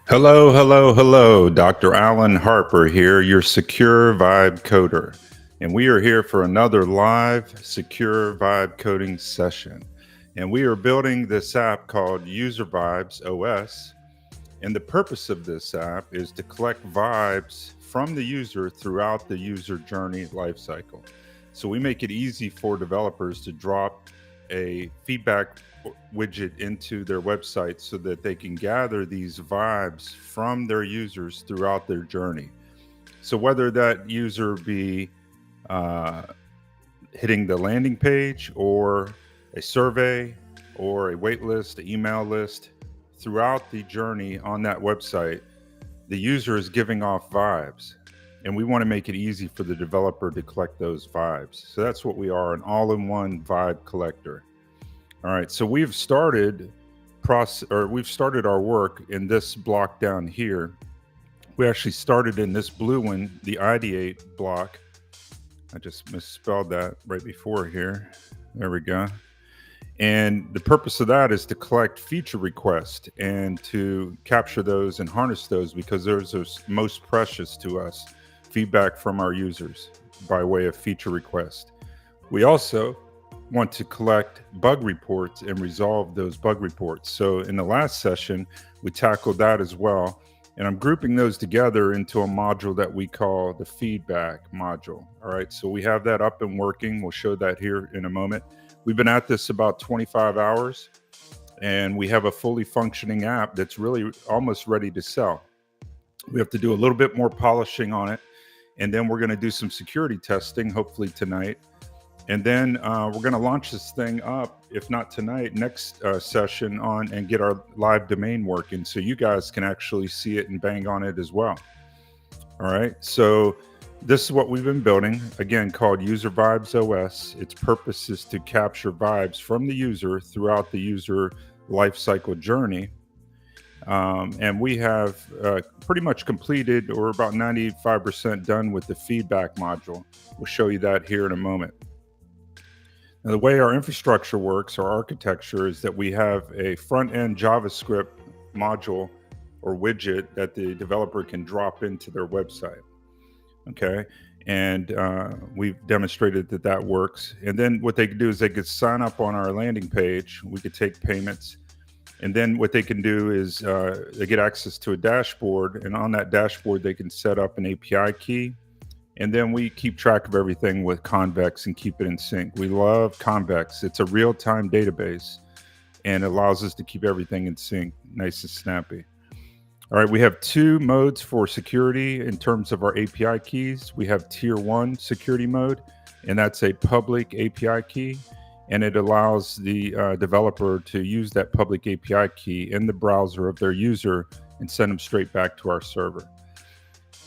Hello, hello, hello. Dr. Alan Harper here, your Secure Vibe Coder. And we are here for another live Secure Vibe Coding session. And we are building this app called User Vibes OS. And the purpose of this app is to collect vibes from the user throughout the user journey lifecycle. So we make it easy for developers to drop a feedback widget into their website so that they can gather these vibes from their users throughout their journey. So whether that user be uh, hitting the landing page or a survey or a wait list, an email list, throughout the journey on that website, the user is giving off vibes. And we want to make it easy for the developer to collect those vibes. So that's what we are, an all-in-one vibe collector. All right, so we've started our work in this block down here. We actually started in this blue one, the ideate block. I just misspelled that right before here. There we go. And the purpose of that is to collect feature requests and to capture those and harness those because those are most precious to us, feedback from our users by way of feature request. We also want to collect bug reports and resolve those bug reports. So in the last session, we tackled that as well. And I'm grouping those together into a module that we call the feedback module. All right, so we have that up and working. We'll show that here in a moment. We've been at this about 25 hours, and we have a fully functioning app that's really almost ready to sell. We have to do a little bit more polishing on it, and then we're going to do some security testing, hopefully tonight. And then we're going to launch this thing up, if not tonight, next session on and get our live domain working so you guys can actually see it and bang on it as well. All right. So this is what we've been building, again, called User Vibes OS. Its purpose is to capture vibes from the user throughout the user lifecycle journey. And we have pretty much completed, or about 95% done with the feedback module. We'll show you that here in a moment. Now, the way our infrastructure works, our architecture, is that we have a front-end JavaScript module or widget that the developer can drop into their website. Okay, and we've demonstrated that that works. And then what they can do is they could sign up on our landing page. We could take payments. And then what they can do is they get access to a dashboard. And on that dashboard, they can set up an API key. And then we keep track of everything with Convex and keep it in sync. We love Convex. It's a real-time database and allows us to keep everything in sync, nice and snappy. All right, we have two modes for security in terms of our API keys. We have tier 1 security mode, and that's a public API key. And it allows the developer to use that public API key in the browser of their user and send them straight back to our server.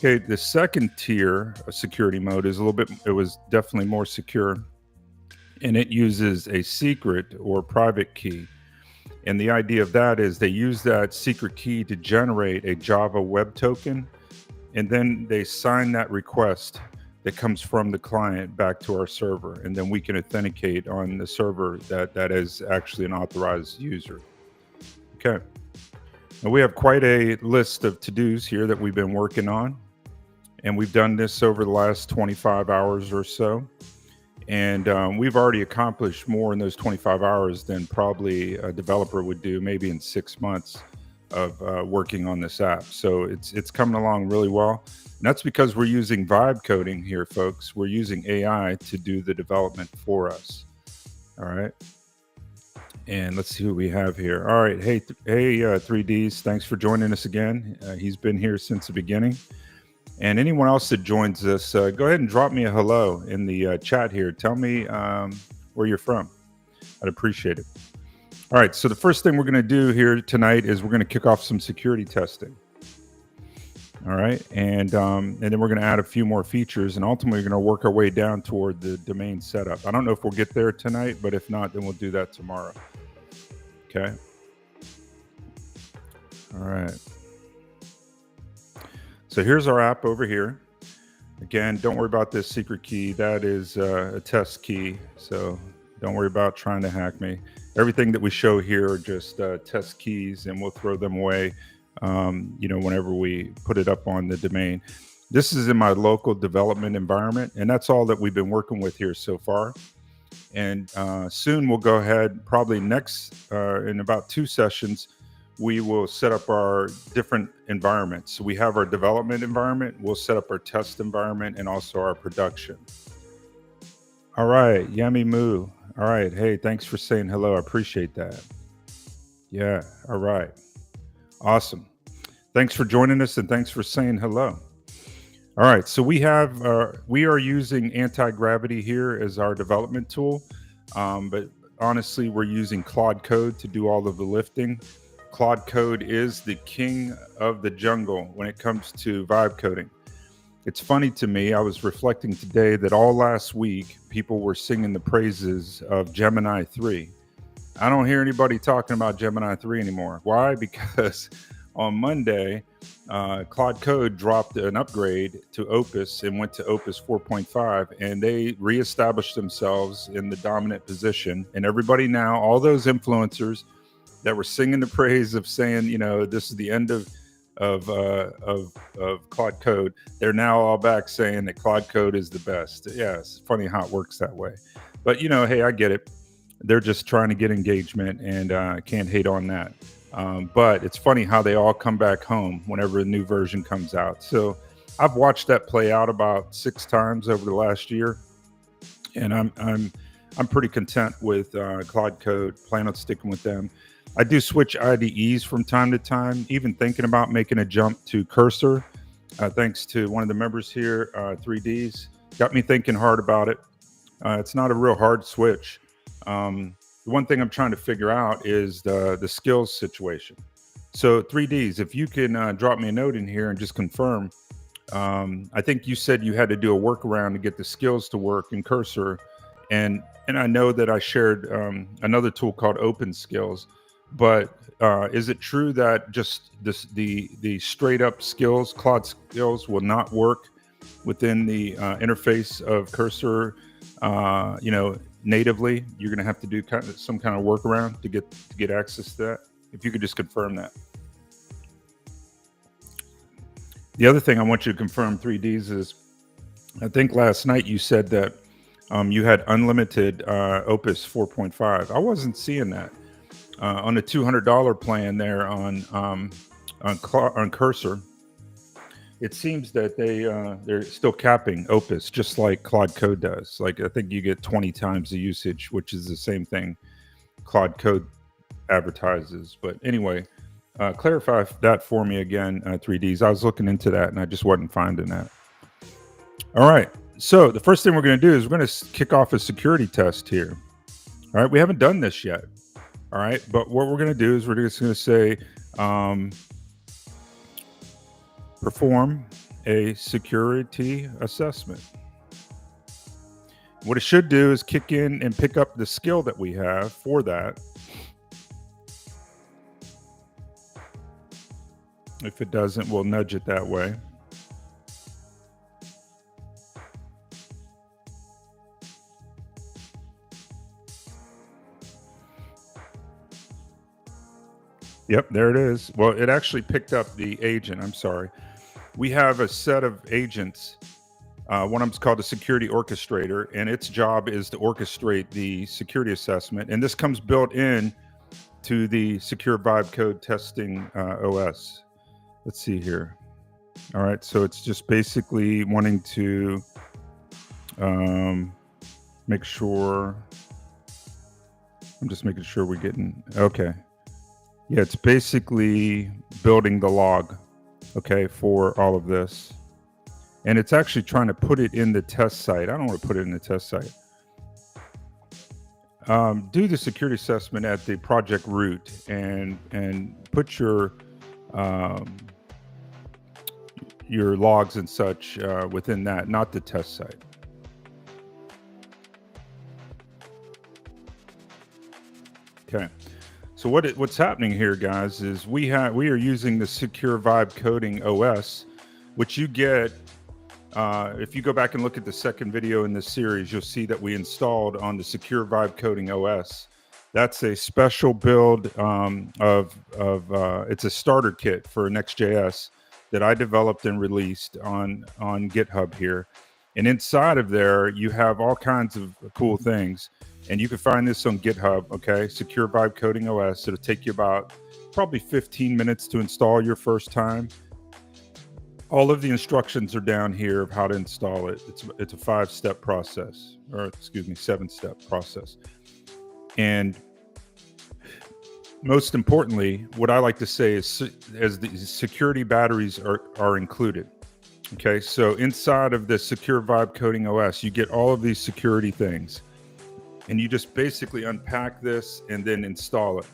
Okay, the second tier of security mode is it was definitely more secure, and it uses a secret or private key. And the idea of that is they use that secret key to generate a Java web token, and then they sign that request that comes from the client back to our server. And then we can authenticate on the server that that is actually an authorized user. Okay. Now we have quite a list of to-dos here that we've been working on. And we've done this over the last 25 hours or so. And we've already accomplished more in those 25 hours than probably a developer would do maybe in 6 months of working on this app. So it's coming along really well. And that's because we're using vibe coding here, folks. We're using AI to do the development for us. All right. And let's see who we have here. All right. Hey, 3Ds, thanks for joining us again. He's been here since the beginning. And anyone else that joins us, go ahead and drop me a hello in the chat here. Tell me where you're from. I'd appreciate it. All right, so the first thing we're going to do here tonight is we're going to kick off some security testing. All right, and then we're going to add a few more features, and ultimately we're going to work our way down toward the domain setup. I don't know if we'll get there tonight, but if not, then we'll do that tomorrow. Okay. All right. So here's our app over here. Again, don't worry about this secret key. That is a test key. So don't worry about trying to hack me. Everything that we show here are just test keys, and we'll throw them away whenever we put it up on the domain. This is in my local development environment, and that's all that we've been working with here so far. And soon we'll go ahead, probably next, in about 2 sessions, we will set up our different environments. So we have our development environment, we'll set up our test environment, and also our production. All right, Yummy Moo. All right, hey, thanks for saying hello. I appreciate that. Yeah, all right. Awesome. Thanks for joining us, and thanks for saying hello. All right, so we are using anti-gravity here as our development tool, but honestly, we're using Claude Code to do all of the lifting. Claude Code is the king of the jungle when it comes to vibe coding. It's funny to me, I was reflecting today that all last week, people were singing the praises of Gemini 3. I don't hear anybody talking about Gemini 3 anymore. Why? Because on Monday, Claude Code dropped an upgrade to Opus and went to Opus 4.5, and they reestablished themselves in the dominant position. And everybody now, all those influencers that were singing the praise of saying, this is the end of Claude Code, they're now all back saying that Claude Code is the best. Yeah, it's funny how it works that way. But, hey, I get it. They're just trying to get engagement, and I can't hate on that. But it's funny how they all come back home whenever a new version comes out. So I've watched that play out about 6 times over the last year, and I'm pretty content with Claude Code. Plan on sticking with them. I do switch IDEs from time to time, even thinking about making a jump to Cursor. Thanks to one of the members here, 3Ds, got me thinking hard about it. It's not a real hard switch. The one thing I'm trying to figure out is the skills situation. So 3Ds, if you can drop me a note in here and just confirm. I think you said you had to do a workaround to get the skills to work in Cursor, and I know that I shared another tool called Open Skills. But is it true that just the straight up skills, Claude skills, will not work within the interface of Cursor? Natively, you're going to have to do some kind of workaround to get access to that. If you could just confirm that. The other thing I want you to confirm, 3Ds, is I think last night you said that you had unlimited Opus 4.5. I wasn't seeing that. On the $200 plan there on Cursor, it seems that they're still capping Opus, just like Claude Code does. Like, I think you get 20 times the usage, which is the same thing Claude Code advertises. But anyway, clarify that for me again, 3Ds. I was looking into that and I just wasn't finding that. All right. So the first thing we're going to do is we're going to kick off a security test here. All right. We haven't done this yet. All right. But what we're going to do is we're just going to say, perform a security assessment. What it should do is kick in and pick up the skill that we have for that. If it doesn't, we'll nudge it that way. Yep, there it is. Well, it actually picked up the agent. I'm sorry. We have a set of agents. One of them is called a security orchestrator, and its job is to orchestrate the security assessment. And this comes built in to the Secure Vibe Code Testing OS. Let's see here. All right, so it's just basically wanting to make sure. I'm just making sure we're getting, okay. Yeah, it's basically building the log, okay, for all of this. And it's actually trying to put it in the test site. I don't want to put it in the test site. Do the security assessment at the project root and put your logs and such within that, not the test site. Okay. So what's happening here, guys, is we are using the Secure Vibe Coding OS, which you get if you go back and look at the second video in this series, you'll see that we installed on the Secure Vibe Coding OS That's a special build it's a starter kit for Next.js that I developed and released on GitHub here. And inside of there, you have all kinds of cool things. And you can find this on GitHub, okay? Secure Vibe Coding OS. It'll take you about probably 15 minutes to install your first time. All of the instructions are down here of how to install it. It's a 5-step process, or excuse me, 7-step process. And most importantly, what I like to say is, as the security batteries are included. Okay, so inside of the Secure Vibe Coding OS, you get all of these security things, and you just basically unpack this and then install it.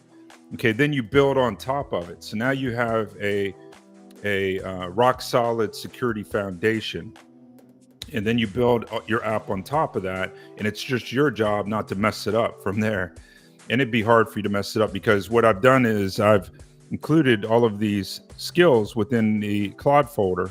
Okay, then you build on top of it. So now you have a rock solid security foundation, and then you build your app on top of that, and it's just your job not to mess it up from there. And it'd be hard for you to mess it up, because what I've done is I've included all of these skills within the Claude folder,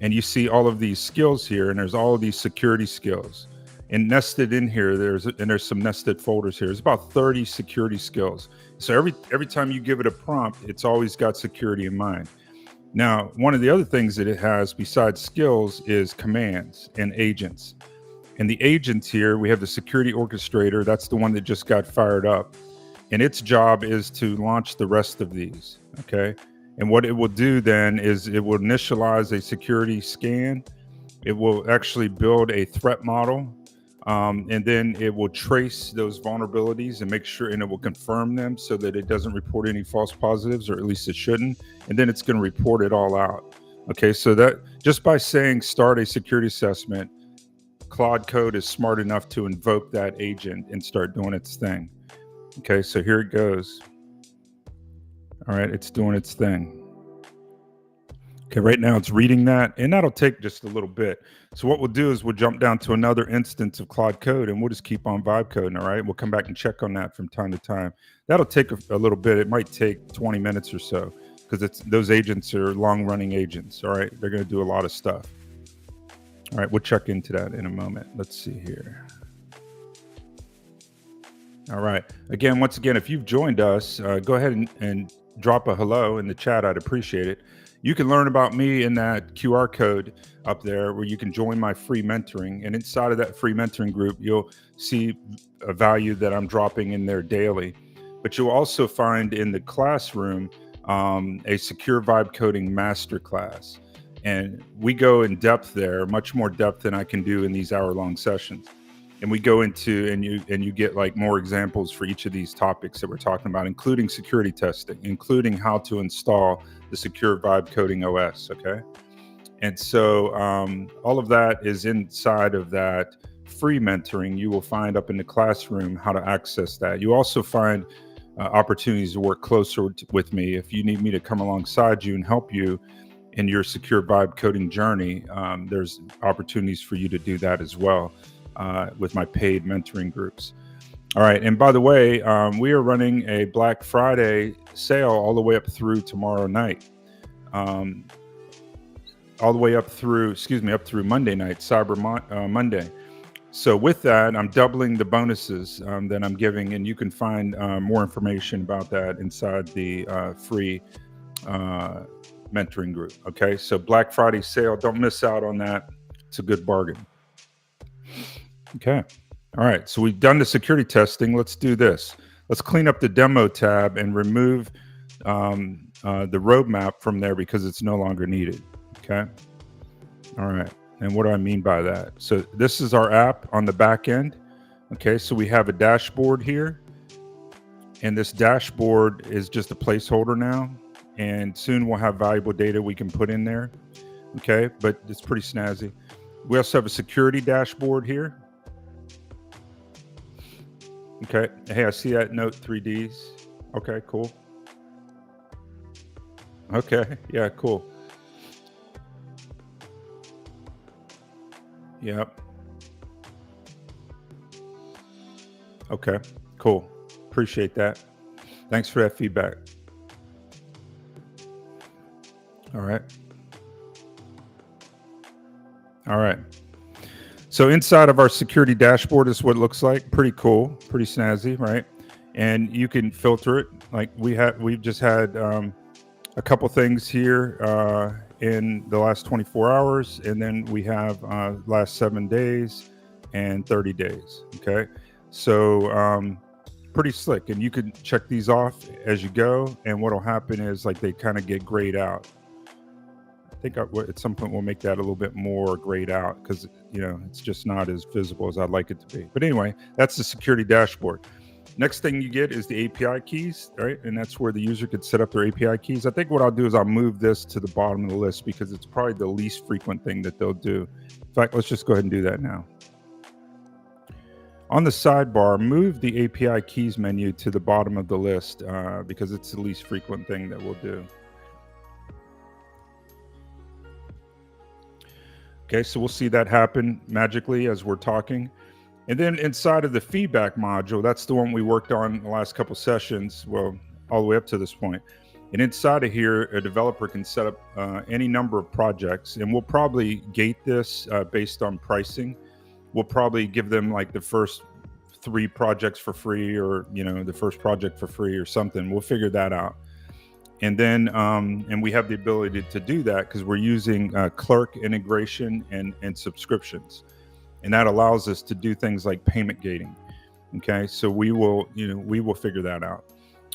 and you see all of these skills here, and there's all of these security skills. And nested in here, there's some nested folders here. There's about 30 security skills. So every time you give it a prompt, it's always got security in mind. Now, one of the other things that it has besides skills is commands and agents. And the agents here, we have the security orchestrator. That's the one that just got fired up. And its job is to launch the rest of these, okay? And what it will do then is it will initialize a security scan. It will actually build a threat model. And then it will trace those vulnerabilities and make sure, and it will confirm them so that it doesn't report any false positives, or at least it shouldn't. And then it's going to report it all out. Okay, so that just by saying start a security assessment, Claude Code is smart enough to invoke that agent and start doing its thing. Okay, so here it goes. All right, it's doing its thing. Okay, right now it's reading that, and that'll take just a little bit. So what we'll do is we'll jump down to another instance of Claude Code, and we'll just keep on vibe coding, all right? We'll come back and check on that from time to time. That'll take a little bit. It might take 20 minutes or so, because those agents are long-running agents, all right? They're going to do a lot of stuff. All right, we'll check into that in a moment. Let's see here. All right. Again, once again, if you've joined us, go ahead and drop a hello in the chat. I'd appreciate it. You can learn about me in that QR code up there, where you can join my free mentoring. And inside of that free mentoring group, you'll see a value that I'm dropping in there daily. But you'll also find in the classroom a Secure Vibe Coding Masterclass. And we go in depth there, much more depth than I can do in these hour-long sessions. And we go into, and you get like more examples for each of these topics that we're talking about, including security testing, including how to install the Secure Vibe Coding OS, okay? And so all of that is inside of that free mentoring. You will find up in the classroom how to access that. You also find opportunities to work closer with me. If you need me to come alongside you and help you in your Secure Vibe coding journey, there's opportunities for you to do that as well with my paid mentoring groups. All right, and by the way, we are running a Black Friday sale all the way up through tomorrow night, all the way up through Monday night, Cyber Monday. So with that, I'm doubling the bonuses that I'm giving, and you can find more information about that inside the free mentoring group. Okay, so Black Friday sale, don't miss out on that. It's a good bargain. Okay, all right, so we've done the security testing. Let's do this. Let's clean up the demo tab and remove the roadmap from there, because it's no longer needed. Okay, all right, and what do I mean by that? So this is our app on the back end. Okay, so we have a dashboard here, and this dashboard is just a placeholder now. And soon we'll have valuable data we can put in there. Okay, but it's pretty snazzy. We also have a security dashboard here. Okay, hey, I see that note 3Ds. Okay, cool. Okay, yeah, cool. Yep. Okay, cool. Appreciate that. Thanks for that feedback. All right. All right. So inside of our security dashboard is what it looks like. Pretty cool, pretty snazzy, right? And you can filter it. Like we've just had a couple things here in the last 24 hours, and then we have last 7 days and 30 days. Okay, so pretty slick, and you can check these off as you go. And what'll happen is like they kind of get grayed out. I think at some point we'll make that a little bit more grayed out because it's just not as visible as I'd like it to be. But anyway, that's the security dashboard. Next thing you get is the API keys, right? And that's where the user could set up their API keys. I think what I'll do is I'll move this to the bottom of the list because it's probably the least frequent thing that they'll do. In fact, let's just go ahead and do that now. On the sidebar, move the API keys menu to the bottom of the list because it's the least frequent thing that we'll do. Okay, so we'll see that happen magically as we're talking. And then inside of the feedback module, that's the one we worked on in the last couple sessions, well, all the way up to this point. And inside of here, a developer can set up any number of projects, and we'll probably gate this based on pricing. We'll probably give them like the first 3 projects for free, or the first project for free or something. We'll figure that out. And then and we have the ability to do that because we're using Clerk integration and subscriptions. And that allows us to do things like payment gating. Okay, so we will figure that out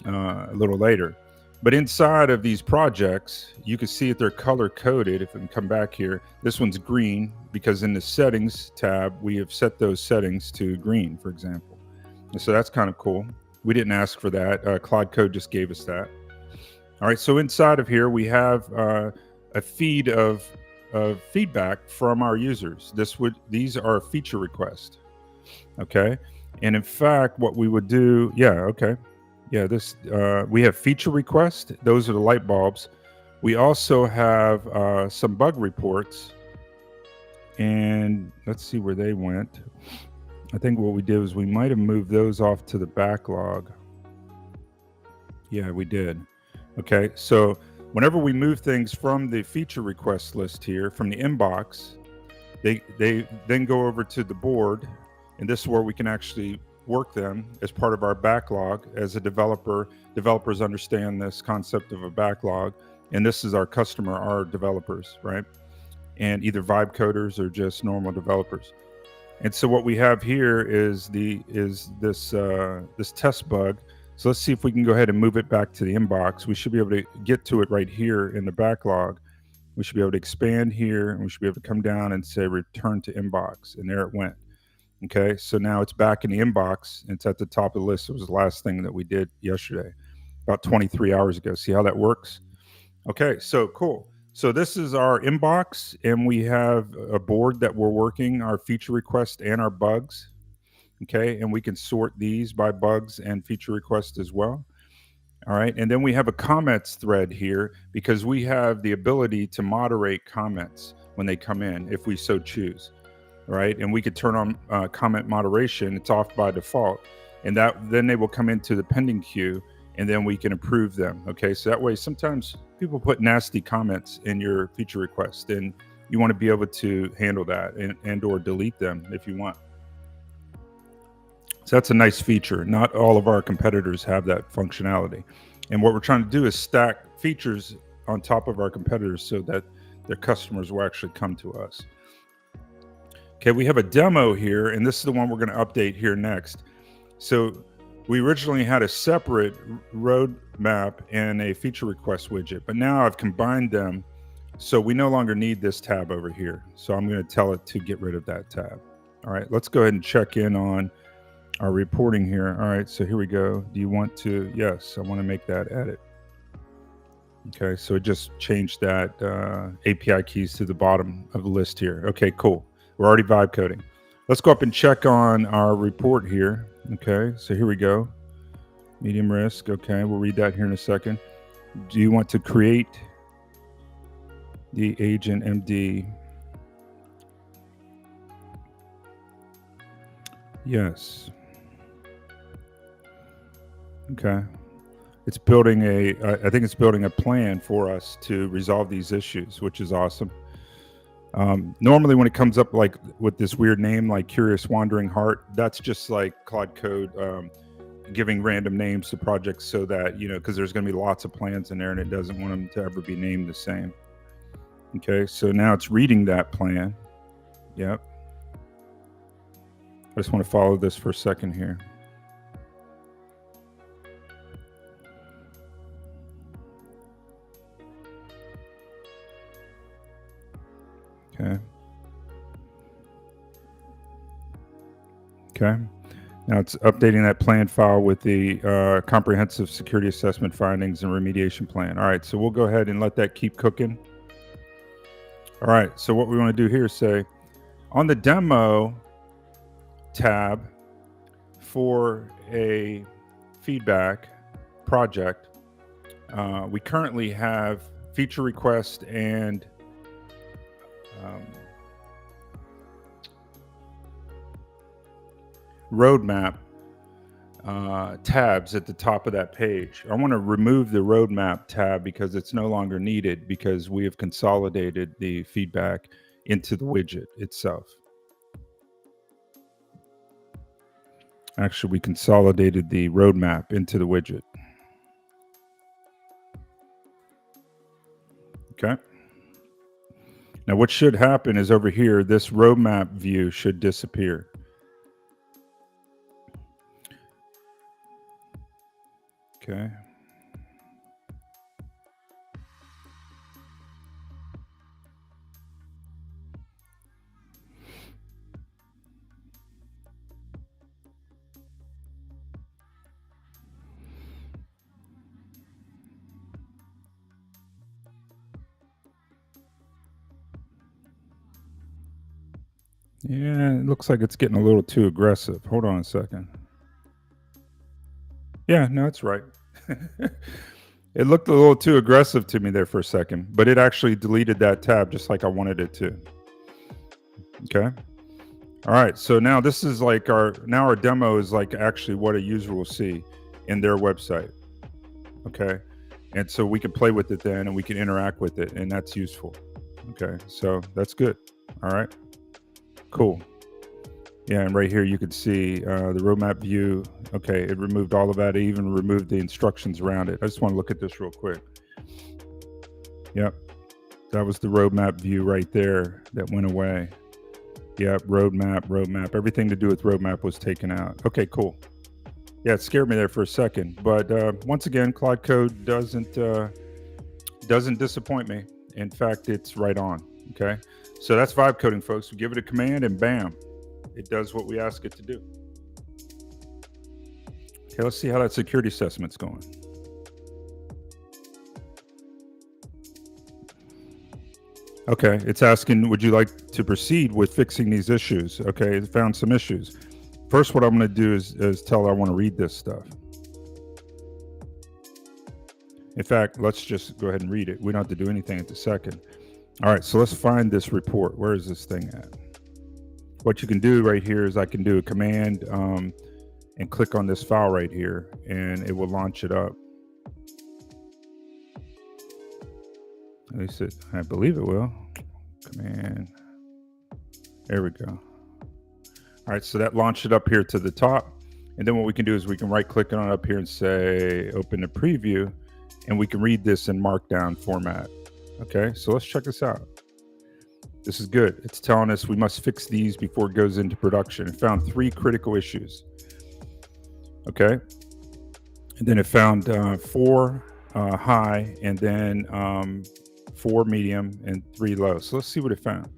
a little later. But inside of these projects, you can see that they're color coded. If I can come back here, this one's green because in the settings tab, we have set those settings to green, for example. And so that's kind of cool. We didn't ask for that. Cloud Code just gave us that. All right, so inside of here, we have a feed of feedback from our users. These are feature requests. Okay, and in fact, what we would do, we have feature requests. Those are the light bulbs. We also have some bug reports, and let's see where they went. I think what we did was we might have moved those off to the backlog. Yeah, we did. Okay, so whenever we move things from the feature request list here, from the inbox, they then go over to the board, and this is where we can actually work them as part of our backlog. As a developer, developers understand this concept of a backlog, and this is our customer, our developers, right? And either vibe coders or just normal developers. And so what we have here is this test bug. So let's see if we can go ahead and move it back to the inbox. We should be able to get to it right here in the backlog. We should be able to expand here, and we should be able to come down and say return to inbox, and there it went. Okay, so now it's back in the inbox. It's at the top of the list. It was the last thing that we did yesterday, about 23 hours ago. See how that works? Okay, so cool. So this is our inbox, and we have a board that we're working our feature requests and our bugs. Okay, and we can sort these by bugs and feature requests as well. All right, and then we have a comments thread here because we have the ability to moderate comments when they come in if we so choose. All right, and we could turn on comment moderation. It's off by default, and then they will come into the pending queue, and then we can approve them. Okay, so that way sometimes people put nasty comments in your feature request, and you want to be able to handle that and or delete them if you want. So that's a nice feature. Not all of our competitors have that functionality. And what we're trying to do is stack features on top of our competitors so that their customers will actually come to us. Okay, we have a demo here, and this is the one we're going to update here next. So we originally had a separate roadmap and a feature request widget, but now I've combined them. So we no longer need this tab over here. So I'm going to tell it to get rid of that tab. All right, let's go ahead and check in on our reporting here. All right, so here we go. Do you want to? Yes, I want to make that edit. Okay, so it just changed that API keys to the bottom of the list here. Okay, cool. We're already vibe coding. Let's go up and check on our report here. Okay, so here we go. Medium risk. Okay, we'll read that here in a second. Do you want to create the agent MD? Yes. Okay. It's building I think it's building a plan for us to resolve these issues, which is awesome. Normally when it comes up like with this weird name like Curious Wandering Heart, that's just like Claude Code giving random names to projects so that, because there's going to be lots of plans in there and it doesn't want them to ever be named the same. Okay, so now it's reading that plan. Yep. I just want to follow this for a second here. Okay. Okay. Now it's updating that plan file with the comprehensive security assessment findings and remediation plan. All right, so we'll go ahead and let that keep cooking. All right, so what we want to do here is say on the demo tab for a feedback project, we currently have feature request and roadmap tabs at the top of that page. I want to remove the roadmap tab because it's no longer needed because we have consolidated the feedback into the widget itself. Actually, we consolidated the roadmap into the widget. Okay. Now what should happen is over here, this roadmap view should disappear. Okay. Yeah, it looks like it's getting a little too aggressive. Hold on a second. Yeah, no, it's right. It looked a little too aggressive to me there for a second, but it actually deleted that tab just like I wanted it to. Okay. All right. So now this is like our demo is like actually what a user will see in their website. Okay. And so we can play with it then and we can interact with it, and that's useful. Okay. So that's good. All right. Cool. Yeah, and right here you could see the roadmap view. Okay, it removed all of that. It even removed the instructions around it. I just want to look at this real quick. Yep, that was the roadmap view right there that went away. Yep, roadmap. Everything to do with roadmap was taken out. Okay, cool. Yeah, it scared me there for a second, but once again, Claude Code doesn't disappoint me. In fact, it's right on. Okay, so that's vibe coding, folks. We give it a command and bam, it does what we ask it to do. Okay, let's see how that security assessment's going. Okay, it's asking, would you like to proceed with fixing these issues? Okay, it found some issues. First, what I'm going to do is tell it I want to read this stuff. In fact, let's just go ahead and read it. We don't have to do anything at the second. All right, so let's find this report. Where is this thing at? What you can do right here is I can do a command and click on this file right here, and it will launch it up. At least I believe it will. Command. There we go. All right, so that launched it up here to the top. And then what we can do is we can right click on it up here and say, open the preview, and we can read this in Markdown format. Okay, so let's check this out. This is good. It's telling us we must fix these before it goes into production. It found 3 critical issues. Okay. And then it found 4 high, and then 4 medium, and 3 low. So let's see what it found.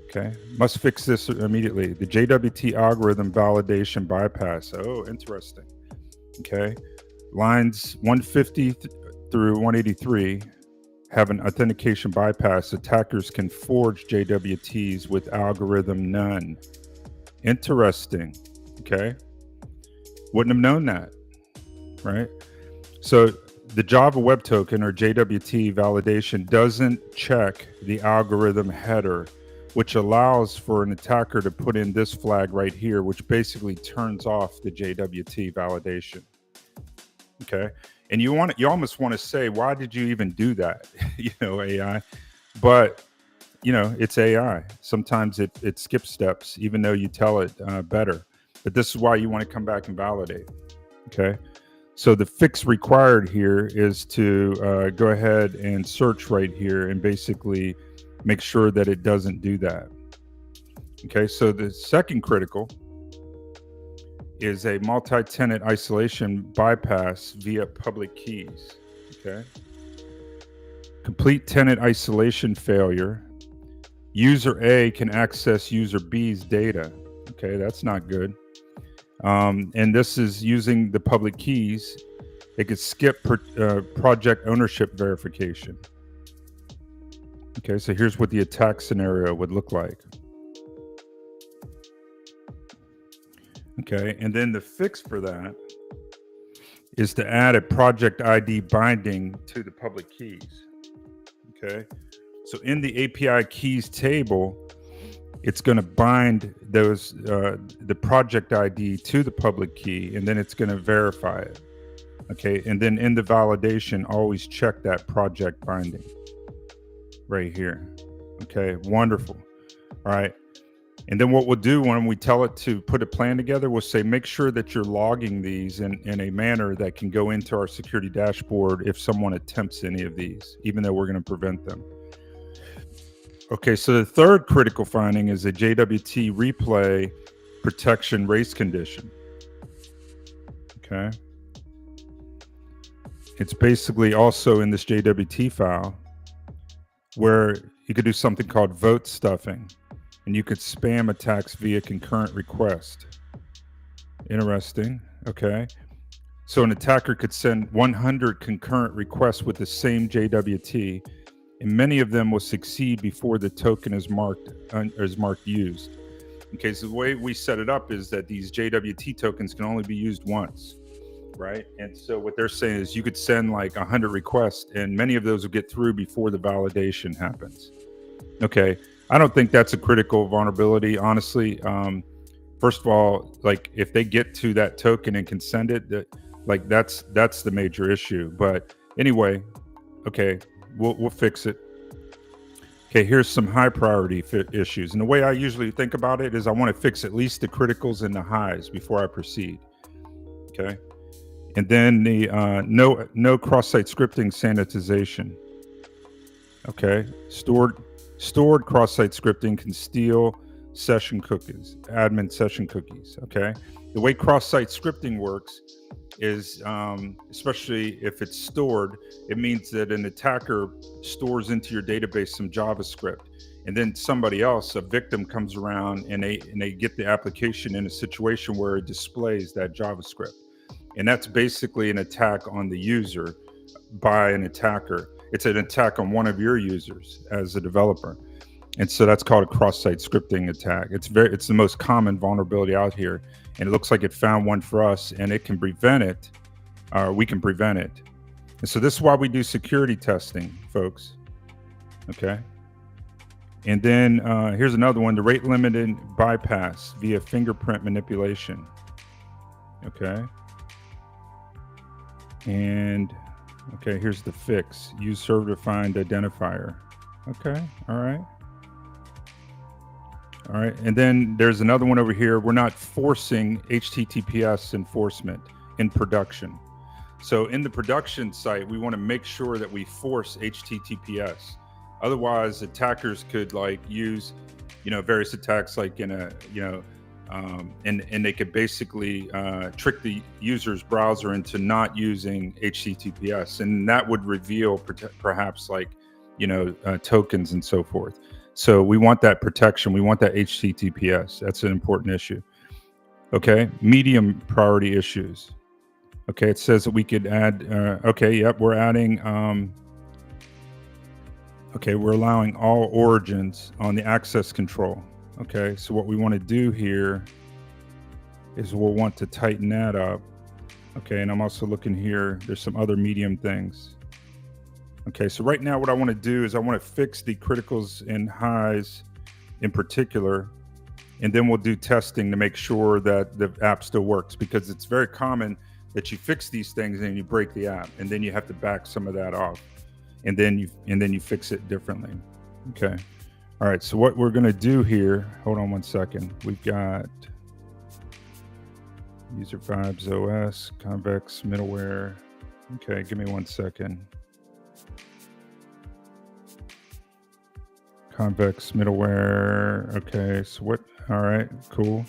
Okay. Must fix this immediately. The JWT algorithm validation bypass. Oh, interesting. Okay. Lines 150 through 183 have an authentication bypass. Attackers can forge JWTs with algorithm none. Interesting. Okay. Wouldn't have known that, right? So the Java Web Token, or JWT validation, doesn't check the algorithm header, which allows for an attacker to put in this flag right here, which basically turns off the JWT validation. Okay. And you almost want to say, why did you even do that? AI. But it's AI. Sometimes it skips steps, even though you tell it better. But this is why you want to come back and validate. Okay. So the fix required here is to go ahead and search right here and basically make sure that it doesn't do that. Okay. So the second critical is a multi-tenant isolation bypass via public keys. Okay. Complete tenant isolation failure. User A can access user B's data. Okay, that's not good. And this is using the public keys. It could skip project ownership verification. Okay, so here's what the attack scenario would look like. Okay, and then the fix for that is to add a project ID binding to the public keys. Okay, so in the API keys table, it's going to bind those the project ID to the public key, and then it's going to verify it. Okay, and then in the validation, always check that project binding right here. Okay, wonderful. All right. And then what we'll do when we tell it to put a plan together, we'll say, make sure that you're logging these in a manner that can go into our security dashboard if someone attempts any of these, even though we're going to prevent them. Okay, so the third critical finding is a JWT replay protection race condition. Okay. It's basically also in this JWT file where you could do something called vote stuffing, and you could spam attacks via concurrent request. Interesting. Okay. So an attacker could send 100 concurrent requests with the same JWT, and many of them will succeed before the token is marked used. Okay, so the way we set it up is that these JWT tokens can only be used once, right? And so what they're saying is you could send like 100 requests, and many of those will get through before the validation happens. Okay, I don't think that's a critical vulnerability, honestly. First of all, like if they get to that token and can send it, that's the major issue. But anyway, okay. We'll fix it. Okay, here's some high priority issues. And the way I usually think about it is I want to fix at least the criticals and the highs before I proceed. Okay. And then the no cross-site scripting sanitization. Okay. Stored cross-site scripting can steal session cookies, admin session cookies. Okay. The way cross-site scripting works is, especially if it's stored, it means that an attacker stores into your database some JavaScript, and then somebody else, a victim, comes around and they get the application in a situation where it displays that JavaScript. And that's basically an attack on the user by an attacker. It's an attack on one of your users as a developer. And so that's called a cross-site scripting attack. It's the most common vulnerability out here. And it looks like it found one for us, and it can prevent it, or we can prevent it. And so this is why we do security testing, folks. Okay. And then here's another one, the rate limited bypass via fingerprint manipulation. Okay. And okay, here's the fix. Use server-defined identifier. Okay, all right. All right, and then there's another one over here. We're not forcing HTTPS enforcement in production. So in the production site, we want to make sure that we force HTTPS. Otherwise, attackers could like use, various attacks like in a, and they could basically trick the user's browser into not using HTTPS, and that would reveal perhaps like, tokens and so forth. So we want that protection. We want that HTTPS. That's an important issue. Okay, medium priority issues. Okay, it says that we could add, we're adding, we're allowing all origins on the access control. Okay, so what we want to do here is we'll want to tighten that up. Okay, and I'm also looking here, there's some other medium things. Okay, so right now what I want to do is I want to fix the criticals and highs in particular, and then we'll do testing to make sure that the app still works, because it's very common that you fix these things and you break the app, and then you have to back some of that off, and then you fix it differently. Okay, All right, so what we're going to do here, hold on one second. We've got User Vibes OS, Convex middleware. Okay, give me one second. Convex middleware. Okay, so what? All right, cool.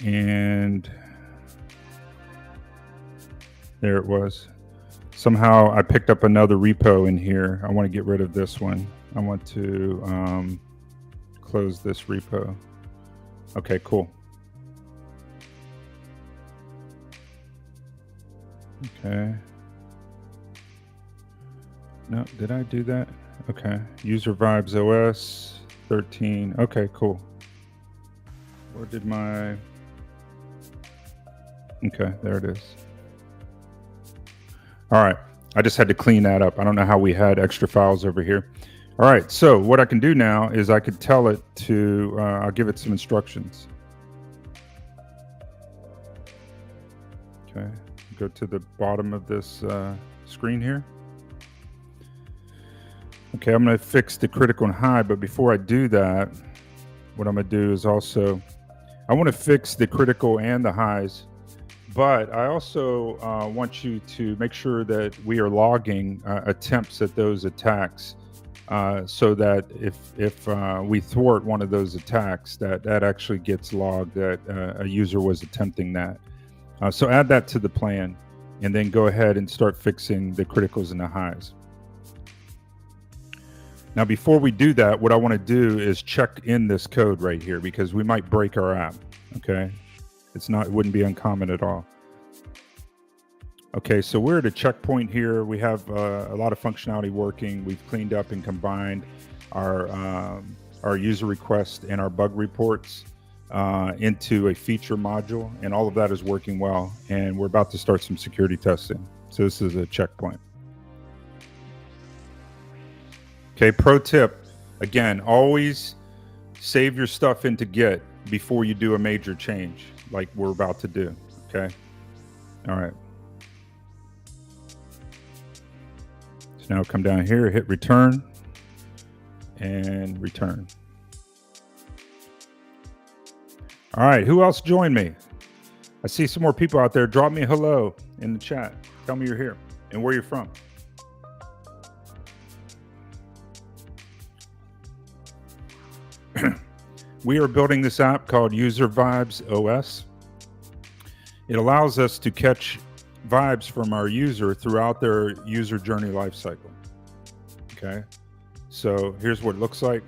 And there it was. Somehow I picked up another repo in here. I want to get rid of this one. I want to close this repo. Okay, cool. Okay. No, did I do that? Okay. User Vibes OS 13. Okay, cool. Where did my... Okay, there it is. All right. I just had to clean that up. I don't know how we had extra files over here. All right. So what I can do now is I could tell it to, I'll give it some instructions. Okay. Go to the bottom of this screen here. Okay. I'm going to fix the critical and high, but before I do that, what I'm going to do is also, I want to fix the critical and the highs. But I also want you to make sure that we are logging attempts at those attacks, so that if we thwart one of those attacks, that actually gets logged that a user was attempting that. So add that to the plan, and then go ahead and start fixing the criticals and the highs. Now, before we do that, what I want to do is check in this code right here, because we might break our app. Okay. It wouldn't be uncommon at all. Okay, so we're at a checkpoint here. We have a lot of functionality working. We've cleaned up and combined our user requests and our bug reports into a feature module, and all of that is working well. And we're about to start some security testing. So this is a checkpoint. Okay, pro tip, again, always save your stuff into Git before you do a major change like we're about to do. Okay. All right. So now come down here, hit return, and return. All right. Who else joined me? I see some more people out there. Drop me a hello in the chat. Tell me you're here and where you're from. We are building this app called User Vibes OS. It allows us to catch vibes from our user throughout their user journey lifecycle. Okay, so here's what it looks like.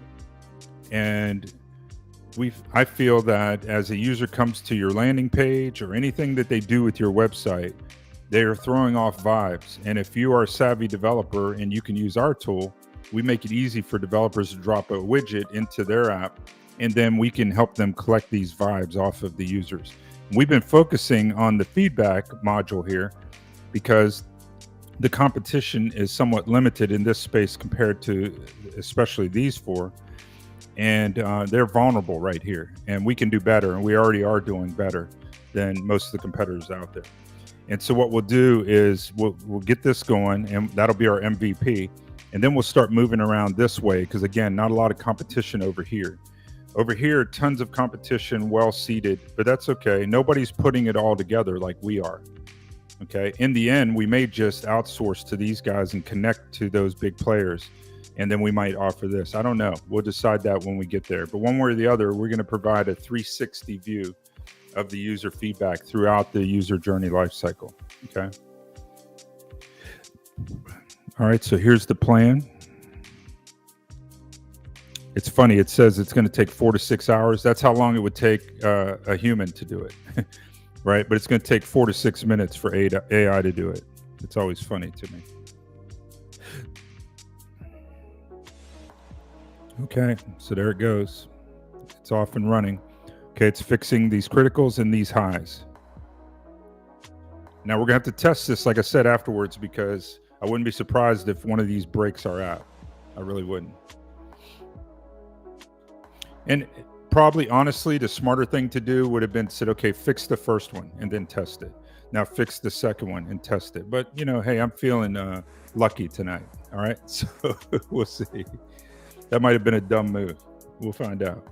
And I feel that as a user comes to your landing page or anything that they do with your website, they are throwing off vibes. And if you are a savvy developer and you can use our tool, we make it easy for developers to drop a widget into their app, and then we can help them collect these vibes off of the users. We've been focusing on the feedback module here because the competition is somewhat limited in this space compared to especially these four. And they're vulnerable right here, and we can do better, and we already are doing better than most of the competitors out there. And so what we'll do is we'll get this going, and that'll be our MVP. And then we'll start moving around this way, because again, not a lot of competition over here. Over here, tons of competition, well seated, but that's okay. Nobody's putting it all together like we are. Okay. In the end, we may just outsource to these guys and connect to those big players, and then we might offer this. I don't know. We'll decide that when we get there. But one way or the other, we're going to provide a 360 view of the user feedback throughout the user journey lifecycle. Okay. All right. So here's the plan. It's funny. It says it's going to take 4 to 6 hours. That's how long it would take a human to do it, right? But it's going to take 4 to 6 minutes for AI to do it. It's always funny to me. Okay, so there it goes. It's off and running. Okay, it's fixing these criticals and these highs. Now we're gonna have to test this, like I said, afterwards, because I wouldn't be surprised if one of these breaks our app. I really wouldn't. And probably, honestly, the smarter thing to do would have been to say, okay, fix the first one and then test it. Now fix the second one and test it. But, you know, hey, I'm feeling lucky tonight. All right, so we'll see. That might have been a dumb move. We'll find out.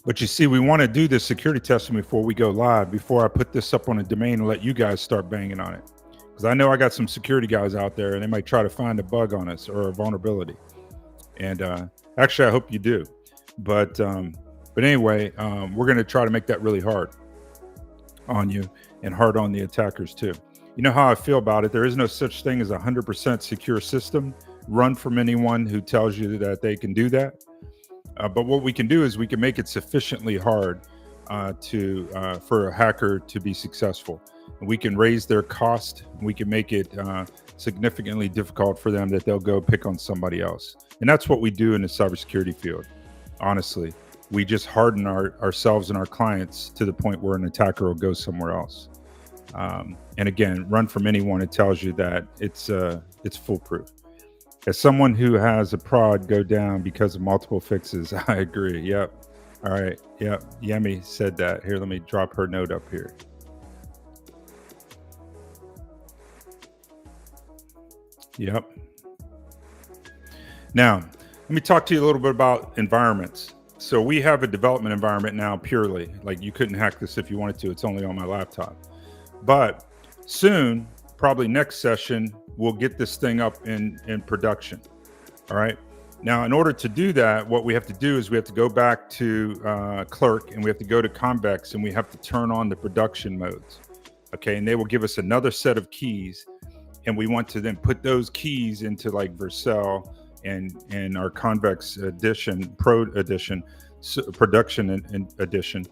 But you see, we want to do this security testing before we go live, before I put this up on a domain and let you guys start banging on it. Because I know I got some security guys out there and they might try to find a bug on us or a vulnerability. And actually, I hope you do. But anyway, we're going to try to make that really hard on you and hard on the attackers too. You know how I feel about it. There is no such thing as a 100% secure system. Run from anyone who tells you that they can do that. But what we can do is we can make it sufficiently hard for a hacker to be successful. And we can raise their cost. We can make it significantly difficult for them that they'll go pick on somebody else. And that's what we do in the cybersecurity field. Honestly, we just harden ourselves and our clients to the point where an attacker will go somewhere else. And again, run from anyone who tells you that it's foolproof. As someone who has a prod go down because of multiple fixes, I agree. Yep. All right. Yep. Yemi said that. Here, let me drop her note up here. Yep. Now, let me talk to you a little bit about environments. So we have a development environment now purely. Like, you couldn't hack this if you wanted to. It's only on my laptop. But soon, probably next session, we'll get this thing up in production. All right. Now, in order to do that, what we have to do is we have to go back to Clerk and we have to go to Convex and we have to turn on the production modes. Okay. And they will give us another set of keys. And we want to then put those keys into like Vercel and our Convex edition, Pro edition, production and edition.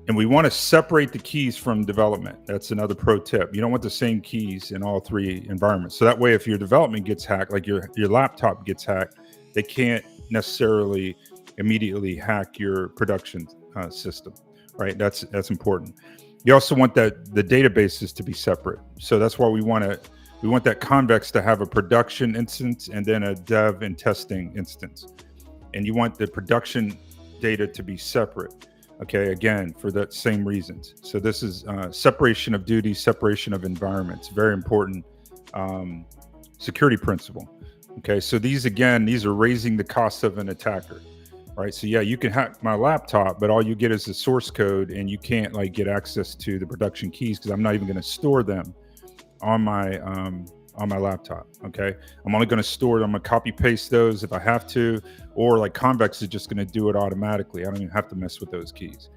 And we want to separate the keys from development. That's another pro tip. You don't want the same keys in all three environments. So that way, if your development gets hacked, like your laptop gets hacked, they can't necessarily immediately hack your production system, right? That's important. You also want the databases to be separate. So that's why we want that Convex to have a production instance and then a dev and testing instance. And you want the production data to be separate. Okay, again, for that same reasons. So this is separation of duties, separation of environments, very important security principle. Okay, so these are raising the cost of an attacker, right? So yeah, you can hack my laptop, but all you get is the source code and you can't like get access to the production keys because I'm not even gonna store them on my laptop. Okay, I'm only going to store them. I'm going to copy paste those if I have to, or like Convex is just going to do it automatically. I don't even have to mess with those keys.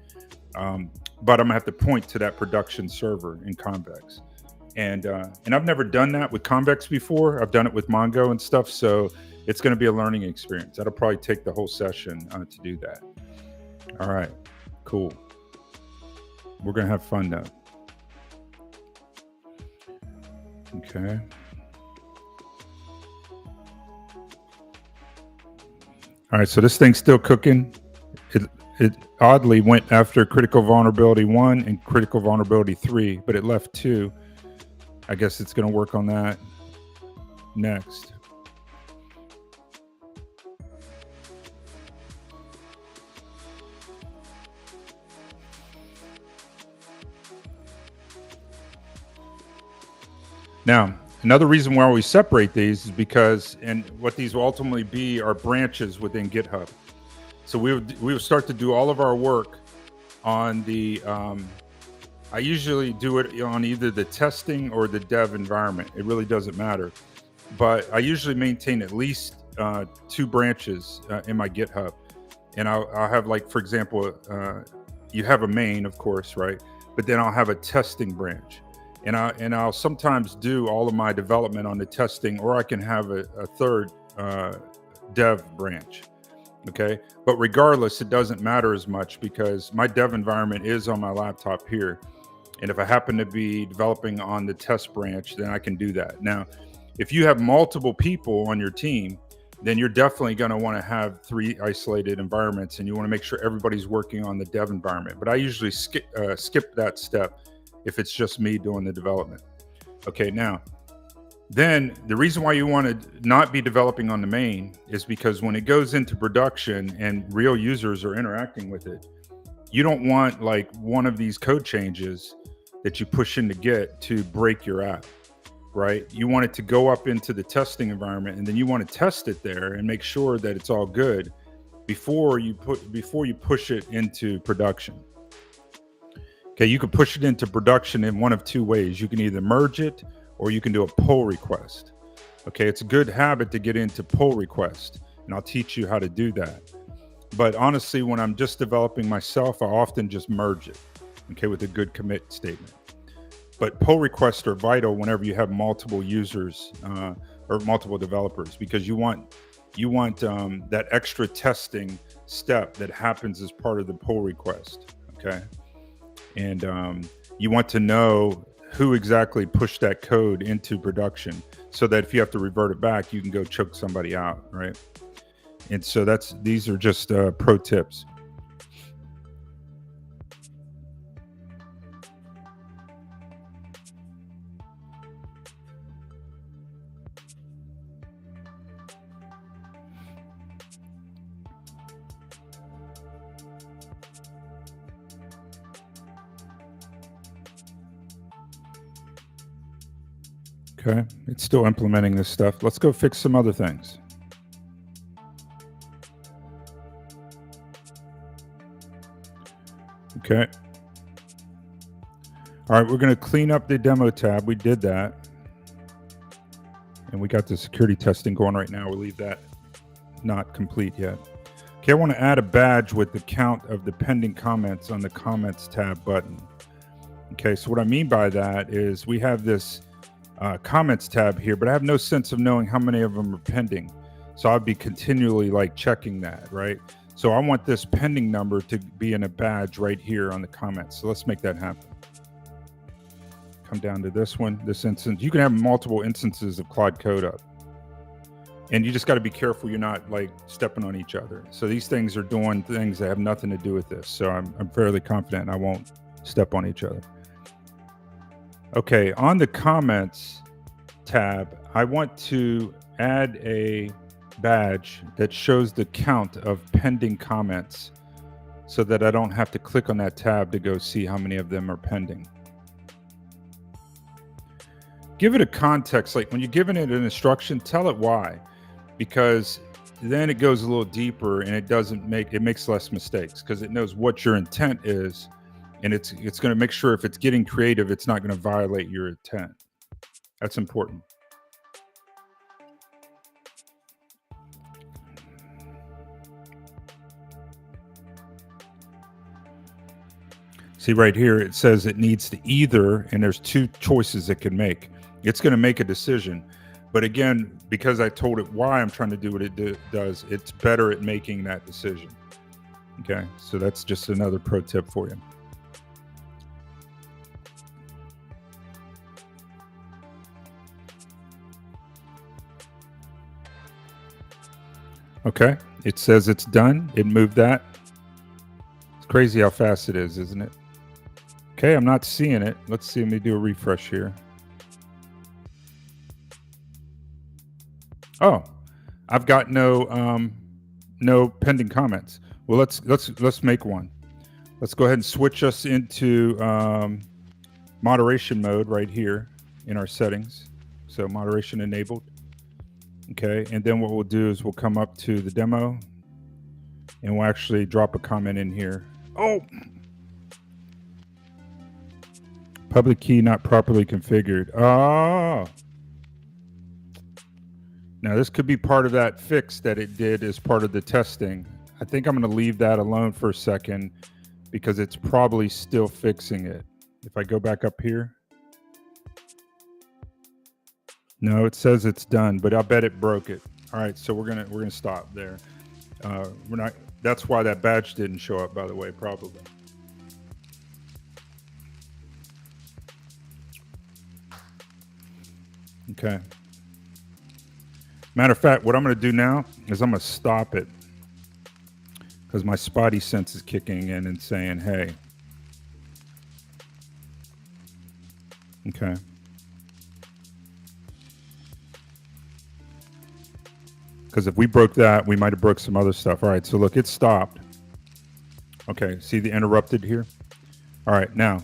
But I'm going to have to point to that production server in Convex. And I've never done that with Convex before. I've done it with Mongo and stuff. So it's going to be a learning experience. That'll probably take the whole session to do that. All right, cool. We're going to have fun now. Okay. All right, so this thing's still cooking. It oddly went after critical vulnerability 1 and critical vulnerability 3, but it left 2. I guess it's going to work on that next. Now, another reason why we separate these is because, and what these will ultimately be are branches within GitHub. So we would start to do all of our work on the, I usually do it on either the testing or the dev environment. It really doesn't matter. But I usually maintain at least 2 branches in my GitHub. And I'll have, like, for example, you have a main, of course, right? But then I'll have a testing branch. And I'll sometimes do all of my development on the testing, or I can have a third dev branch. Okay, but regardless, it doesn't matter as much because my dev environment is on my laptop here. And if I happen to be developing on the test branch, then I can do that. Now, if you have multiple people on your team, then you're definitely going to want to have 3 isolated environments, and you want to make sure everybody's working on the dev environment. But I usually skip that step if it's just me doing the development. Okay, now, then the reason why you want to not be developing on the main is because when it goes into production and real users are interacting with it, you don't want like one of these code changes that you push into Git to break your app. right? You want it to go up into the testing environment, and then you want to test it there and make sure that it's all good before you push it into production. Okay, you can push it into production in one of two ways. You can either merge it or you can do a pull request. Okay, it's a good habit to get into pull request, and I'll teach you how to do that. But honestly, when I'm just developing myself, I often just merge it, okay, with a good commit statement. But pull requests are vital whenever you have multiple users or multiple developers, because you want that extra testing step that happens as part of the pull request, okay? And you want to know who exactly pushed that code into production, so that if you have to revert it back, you can go choke somebody out, right? And so these are just pro tips. Okay, it's still implementing this stuff. Let's go fix some other things. Okay. All right, we're going to clean up the demo tab. We did that. And we got the security testing going right now. We'll leave that not complete yet. Okay, I want to add a badge with the count of the pending comments on the comments tab button. Okay, so what I mean by that is we have this comments tab here, but I have no sense of knowing how many of them are pending. So I'd be continually like checking that, right? So I want this pending number to be in a badge right here on the comments. So let's make that happen. Come down to this one, this instance. You can have multiple instances of Claude Code up. And you just got to be careful you're not like stepping on each other. So these things are doing things that have nothing to do with this. So I'm fairly confident I won't step on each other. Okay, on the comments tab, I want to add a badge that shows the count of pending comments so that I don't have to click on that tab to go see how many of them are pending. Give it a context, like when you're giving it an instruction, tell it why, because then it goes a little deeper and it makes less mistakes because it knows what your intent is. And it's going to make sure if it's getting creative, it's not going to violate your intent. That's important. See right here, it says it needs to either, and there's two choices it can make. It's going to make a decision. But again, because I told it why I'm trying to do what it does, it's better at making that decision. Okay, so that's just another pro tip for you. Okay, it says it's done. It moved that. It's crazy how fast it is, isn't it? Okay, I'm not seeing it. Let's see. Let me do a refresh here. Oh, I've got no pending comments. Well, let's make one. Let's go ahead and switch us into moderation mode right here in our settings. So moderation enabled. Okay, and then what we'll do is we'll come up to the demo and we'll actually drop a comment in here. Oh, public key not properly configured. Oh, now this could be part of that fix that it did as part of the testing. I think I'm going to leave that alone for a second because it's probably still fixing it. If I go back up here. No, it says it's done, but I bet it broke it. All right, so we're gonna stop there. We're not. That's why that badge didn't show up, by the way, probably. Okay. Matter of fact, what I'm going to do now is I'm going to stop it because my spotty sense is kicking in and saying, "Hey." Okay. Because if we broke that, we might have broke some other stuff. All right, so look, it stopped. Okay, see the interrupted here? All right, now,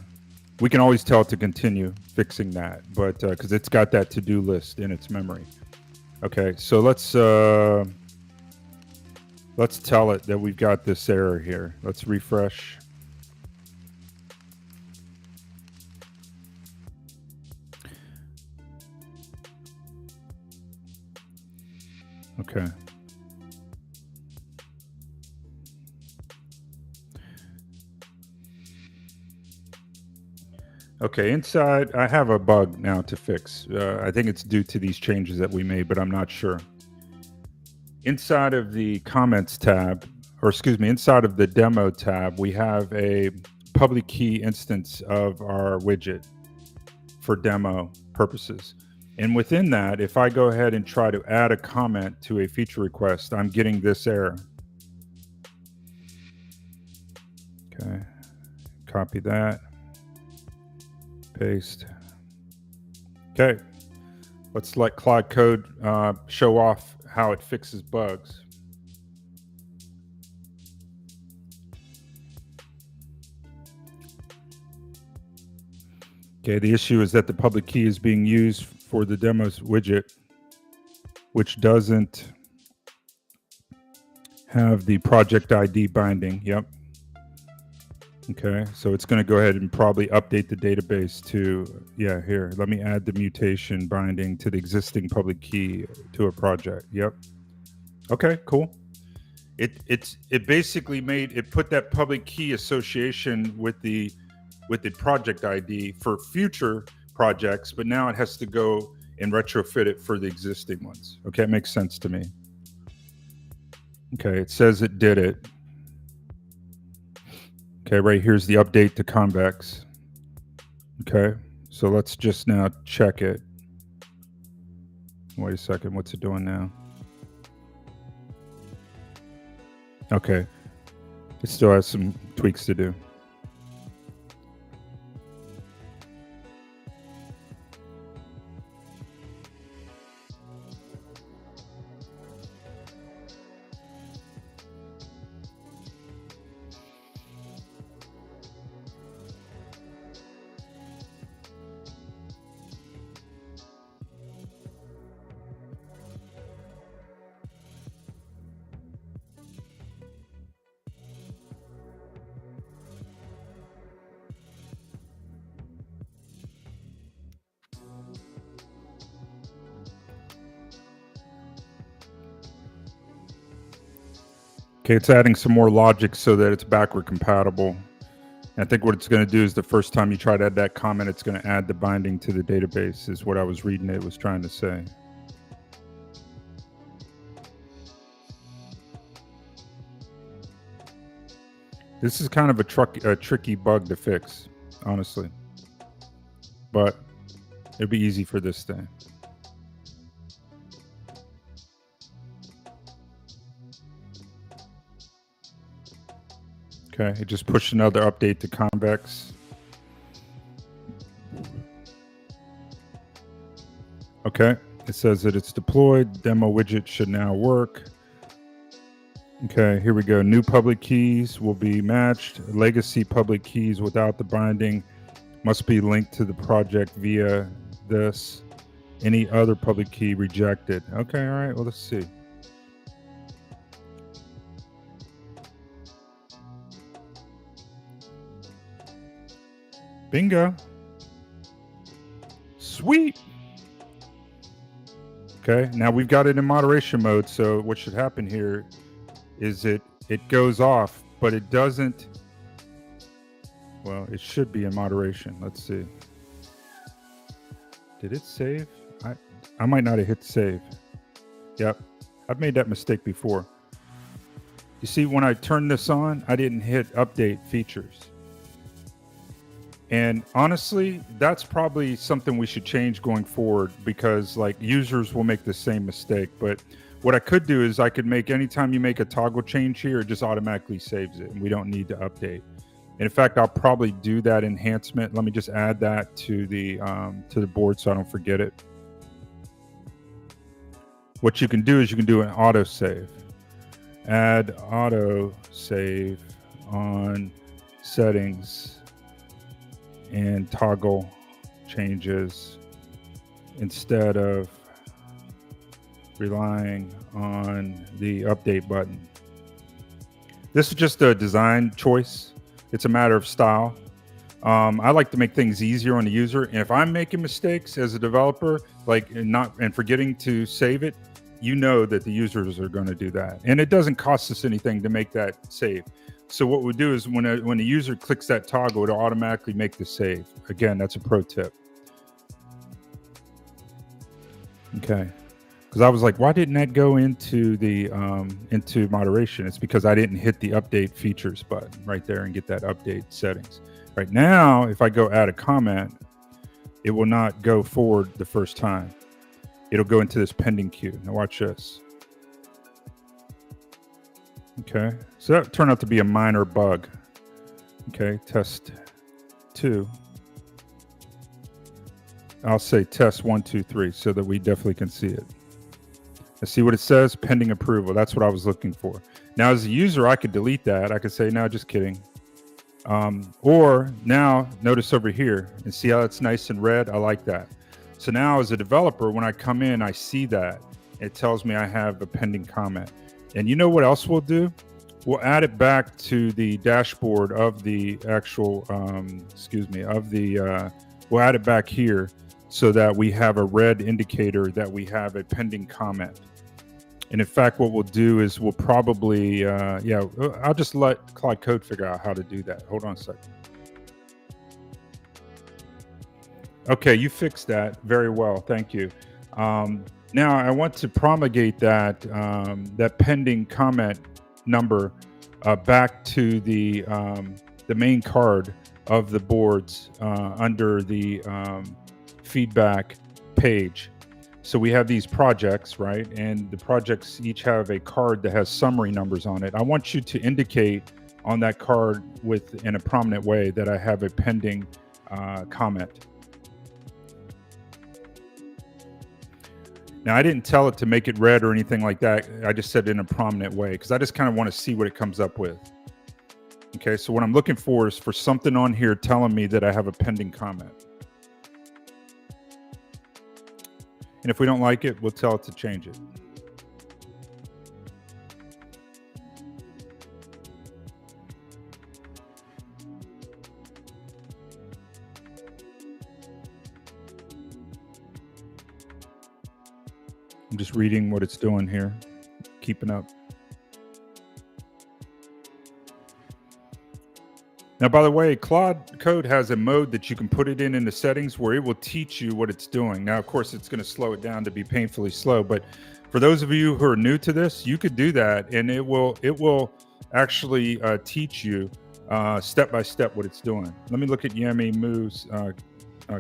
We can always tell it to continue fixing that, but because it's got that to-do list in its memory. Okay, so let's tell it that we've got this error here. Let's refresh. Okay. Okay, inside, I have a bug now to fix. I think it's due to these changes that we made, but I'm not sure. Inside of the comments tab, or excuse me, inside of the demo tab, we have a public key instance of our widget for demo purposes. And within that, if I go ahead and try to add a comment to a feature request, I'm getting this error. Okay, copy that, paste. Okay, let's let Claude Code show off how it fixes bugs. Okay, the issue is that the public key is being used for the demos widget, which doesn't have the project ID binding. Yep. Okay, so it's going to go ahead and probably update the database to, yeah, here, let me add the mutation binding to the existing public key to a project. Yep. Okay, cool. It basically put that public key association with the project ID for future projects, but now it has to go and retrofit it for the existing ones. Okay, it makes sense to me. Okay, it says it did it. Okay, right here's the update to Convex. Okay, so let's just now check it. Wait a second, what's it doing now? Okay, it still has some tweaks to do. Okay, it's adding some more logic so that it's backward compatible. And I think what it's going to do is the first time you try to add that comment, it's going to add the binding to the database, is what I was reading it was trying to say. This is kind of a tricky bug to fix, honestly. But it'll be easy for this thing. Okay, it just pushed another update to Convex. Okay, it says that it's deployed. Demo widget should now work. Okay, here we go. New public keys will be matched. Legacy public keys without the binding must be linked to the project via this. Any other public key rejected. Okay, all right, well, let's see. Bingo. Sweet. Okay, now we've got it in moderation mode. So what should happen here is it goes off, but it doesn't. Well, it should be in moderation. Let's see. Did it save? I might not have hit save. Yep, I've made that mistake before. You see, when I turned this on, I didn't hit update features. And honestly, that's probably something we should change going forward, because like users will make the same mistake. But what I could do is I could make, anytime you make a toggle change here, it just automatically saves it and we don't need to update. And in fact, I'll probably do that enhancement. Let me just add that to the board so I don't forget it. What you can do is you can do an auto save. Add auto save on settings. and toggle changes instead of relying on the update button. This is just a design choice. It's a matter of style. I like to make things easier on the user. And if I'm making mistakes as a developer, like and forgetting to save it, you know that the users are going to do that. And it doesn't cost us anything to make that save. So what we do is when the user clicks that toggle, it'll automatically make the save. Again, that's a pro tip. Okay. Because I was like, why didn't that go into the into moderation? It's because I didn't hit the update features button right there and get that update settings. Right now, if I go add a comment, it will not go forward the first time. It'll go into this pending queue. Now watch this. Okay, so that turned out to be a minor bug. Okay, test 2. I'll say test 1, 2, 3 so that we definitely can see it. Let's see what it says, pending approval. That's what I was looking for. Now, as a user, I could delete that. I could say, no, just kidding. Or now, notice over here, and see how it's nice and red? I like that. So now, as a developer, when I come in, I see that. It tells me I have a pending comment. And you know what else we'll do? We'll add it back to the dashboard of the actual, we'll add it back here so that we have a red indicator that we have a pending comment. And in fact, what we'll do is we'll probably, I'll just let Claude Code figure out how to do that. Hold on a second. Okay, you fixed that very well. Thank you. Now I want to promulgate that that pending comment number back to the main card of the boards under the feedback page. So we have these projects, right? And the projects each have a card that has summary numbers on it. I want you to indicate on that card in a prominent way that I have a pending comment. Now, I didn't tell it to make it red or anything like that. I just said it in a prominent way because I just kind of want to see what it comes up with. Okay, so what I'm looking for is for something on here telling me that I have a pending comment. And if we don't like it, we'll tell it to change it. I'm just reading what it's doing here, keeping up. Now, by the way, Claude Code has a mode that you can put it in the settings where it will teach you what it's doing. Now, of course, it's going to slow it down to be painfully slow. But for those of you who are new to this, you could do that, and it will actually teach you step by step what it's doing. Let me look at Yami Moo's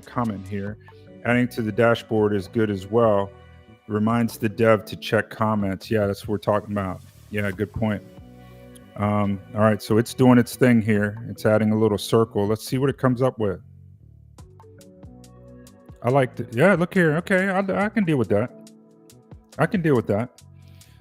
comment here. Adding to the dashboard is good as well. It reminds the dev to check comments. Yeah, that's what we're talking about. Yeah, good point. All right, so it's doing its thing here. It's adding a little circle. Let's see what it comes up with. I like it. Yeah, look here. Okay, I can deal with that. I can deal with that.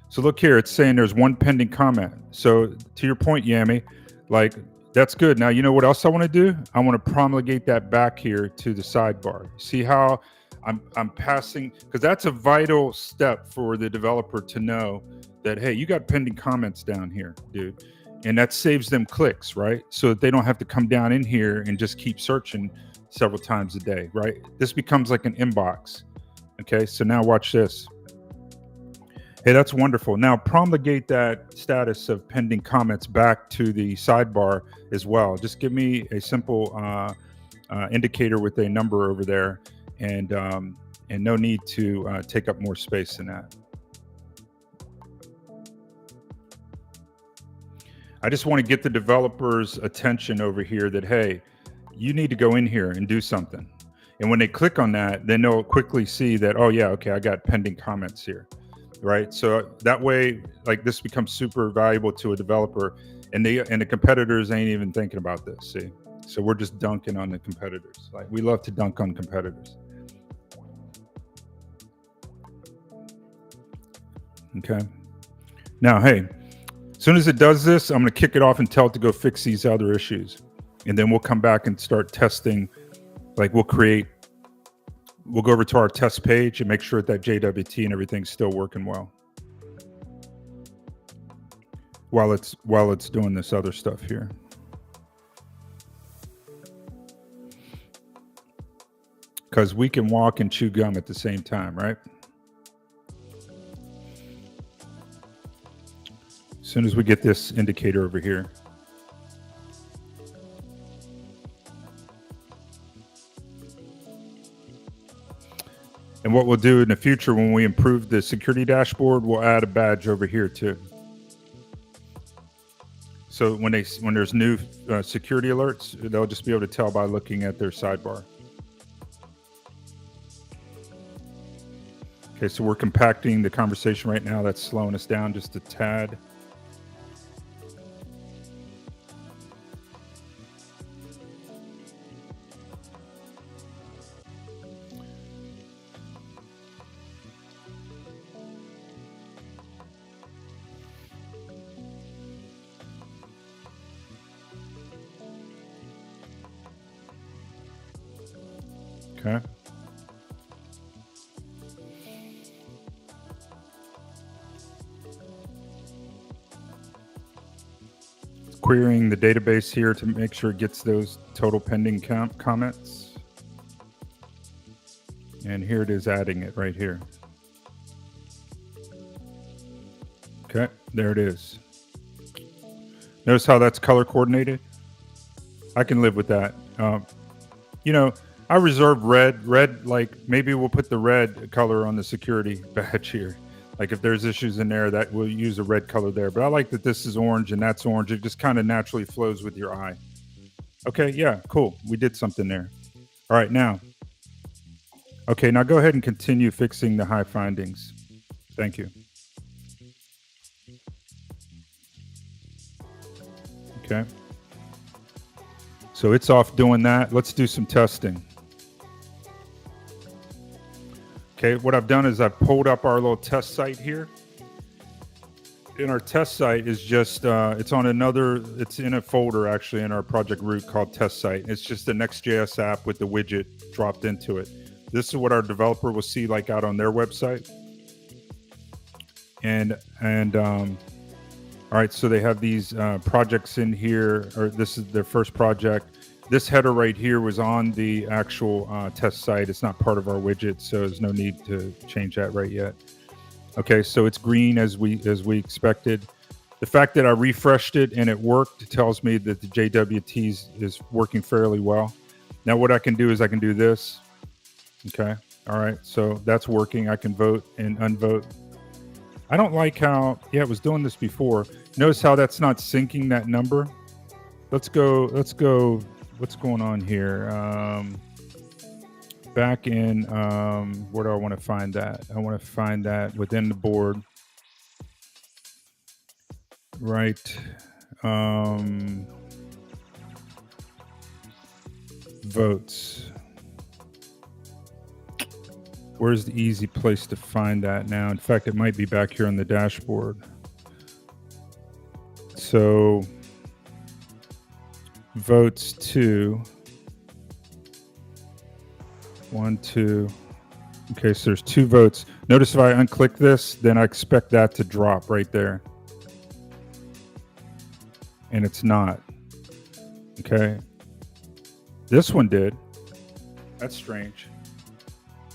So look here, it's saying there's one pending comment. So to your point, Yami, like that's good. Now, you know what else I want to do? I want to promulgate that back here to the sidebar. See how I'm passing, because that's a vital step for the developer to know that, hey, you got pending comments down here, dude. And that saves them clicks, right? So that they don't have to come down in here and just keep searching several times a day, right? This becomes like an inbox. Okay, so now watch this. Hey, that's wonderful. Now promulgate that status of pending comments back to the sidebar as well. Just give me a simple indicator with a number over there, and no need to take up more space than that. I just want to get the developers' attention over here that, hey, you need to go in here and do something. And when they click on that, then they'll quickly see that, oh yeah, okay, I got pending comments here, right? So that way, like this becomes super valuable to a developer, and the competitors ain't even thinking about this, see? So we're just dunking on the competitors. Like we love to dunk on competitors. Okay. Now, hey, as soon as it does this, I'm going to kick it off and tell it to go fix these other issues. And then we'll come back and start testing Like we'll go over to our test page and make sure that JWT and everything's still working well while it's doing this other stuff here. Because we can walk and chew gum at the same time, right? As soon as we get this indicator over here. And what we'll do in the future when we improve the security dashboard, we'll add a badge over here too. So when there's new security alerts, they'll just be able to tell by looking at their sidebar. Okay, so we're compacting the conversation right now. That's slowing us down just a tad. Okay. Querying the database here to make sure it gets those total pending comments. And here it is adding it right here. Okay, there it is. Notice how that's color coordinated? I can live with that. You know, I reserve red, like maybe we'll put the red color on the security badge here. Like if there's issues in there, that we'll use a red color there. But I like that this is orange and that's orange. It just kind of naturally flows with your eye. Okay, yeah, cool. We did something there. All right, now. Okay, now go ahead and continue fixing the high findings. Thank you. Okay. So it's off doing that. Let's do some testing. Okay, what I've done is I've pulled up our little test site here. And our test site is just, it's in a folder actually in our project root called test site. It's just the Next.js app with the widget dropped into it. This is what our developer will see like out on their website. And all right, so they have these projects in here, or this is their first project. This header right here was on the actual test site. It's not part of our widget, so there's no need to change that right yet. Okay, so it's green as we expected. The fact that I refreshed it and it worked tells me that the JWT is working fairly well. Now what I can do is I can do this. Okay, all right, so that's working. I can vote and unvote. I don't like how, it was doing this before. Notice how that's not syncing that number. Let's go, what's going on here? Back in, where do I want to find that? I want to find that within the board. Right. Votes. Where's the easy place to find that now? In fact, it might be back here on the dashboard. So votes 2. 1, 2. Okay, so there's 2 votes. Notice if I unclick this, then I expect that to drop right there. And it's not. Okay. This one did. That's strange.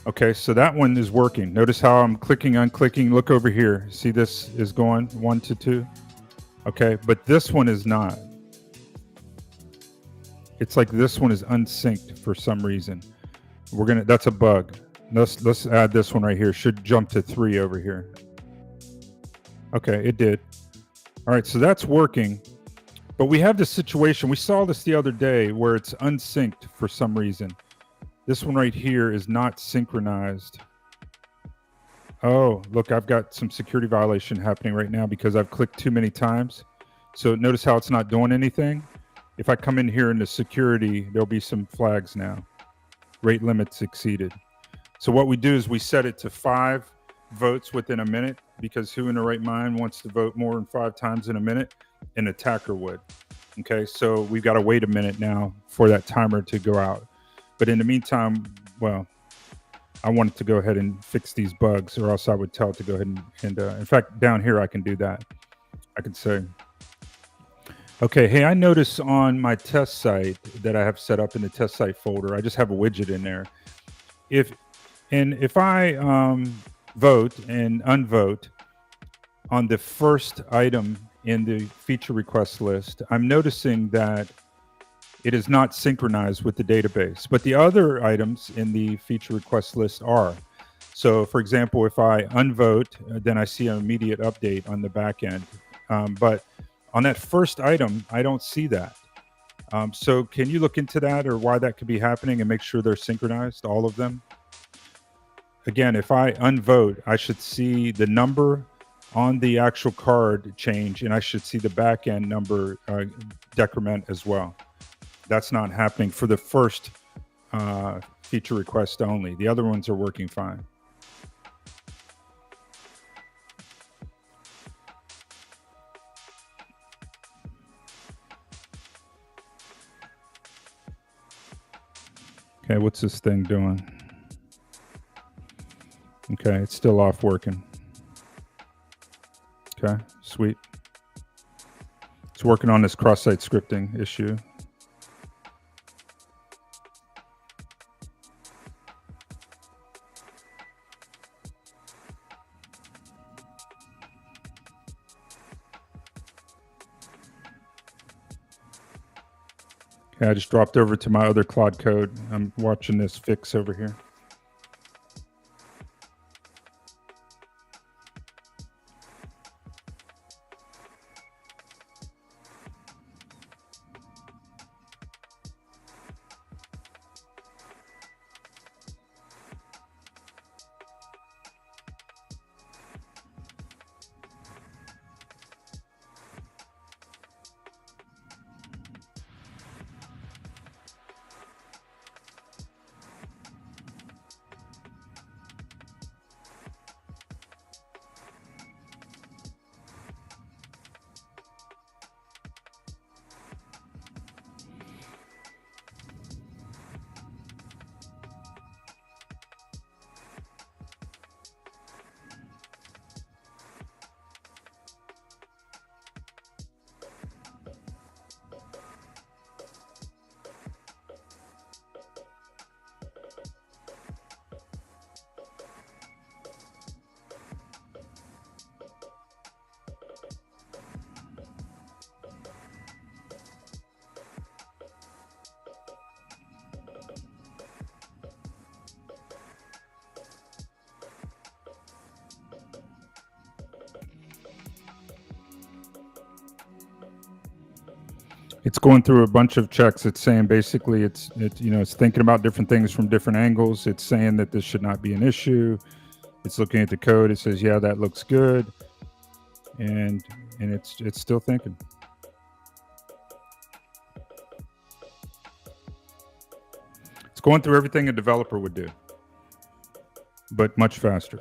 Okay, so that one is working. Notice how I'm clicking, unclicking. Look over here. See this is going 1 to 2. Okay, but this one is not. It's like this one is unsynced for some reason. That's a bug. Let's add this one right here. Should jump to 3 over here. Okay, it did. All right, so that's working. But we have this situation. We saw this the other day where it's unsynced for some reason. This one right here is not synchronized. Oh, look, I've got some security violation happening right now because I've clicked too many times. So notice how it's not doing anything. If I come in here into security, there'll be some flags now. Rate limits exceeded. So what we do is we set it to 5 votes within a minute, because who in their right mind wants to vote more than 5 times in a minute? An attacker would. Okay, so we've got to wait a minute now for that timer to go out. But in the meantime, well, I wanted to go ahead and fix these bugs, or else I would tell it to go ahead and in fact, down here I can do that. I can say, okay, hey, I notice on my test site that I have set up in the test site folder, I just have a widget in there. If I vote and unvote on the first item in the feature request list, I'm noticing that it is not synchronized with the database, but the other items in the feature request list are. So for example, if I unvote, then I see an immediate update on the back end. But on that first item, I don't see that. So can you look into that, or why that could be happening, and make sure they're synchronized, all of them? Again, if I unvote, I should see the number on the actual card change, and I should see the back end number decrement as well. That's not happening for the first feature request only. The other ones are working fine. Okay, what's this thing doing? Okay, it's still off working. Okay, sweet. It's working on this cross-site scripting issue. Okay, I just dropped over to my other Claude code. I'm watching this fix over here. It's going through a bunch of checks. It's saying basically it's thinking about different things from different angles. It's saying that this should not be an issue. It's looking at the code. It says, yeah, that looks good. And it's still thinking. It's going through everything a developer would do, but much faster.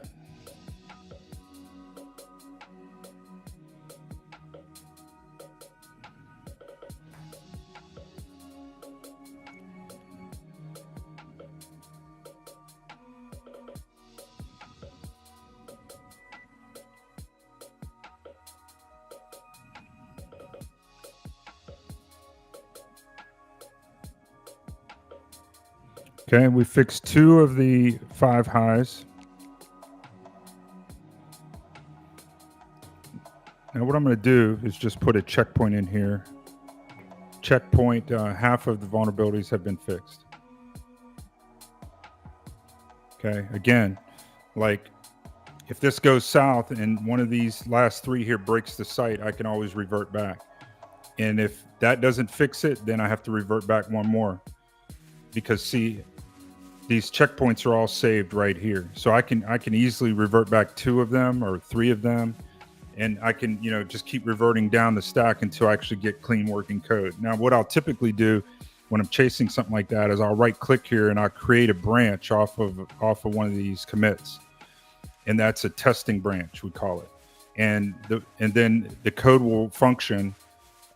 Okay, we fixed 2 of the 5 highs. Now what I'm going to do is just put a checkpoint in here. Checkpoint, half of the vulnerabilities have been fixed. Okay, again, like if this goes south and one of these last 3 here breaks the site, I can always revert back. And if that doesn't fix it, then I have to revert back one more. Because see, these checkpoints are all saved right here. So I can easily revert back 2 of them or 3 of them. And I can, just keep reverting down the stack until I actually get clean working code. Now, what I'll typically do when I'm chasing something like that is I'll right click here and I'll create a branch off of one of these commits. And that's a testing branch, we call it. And then the code will function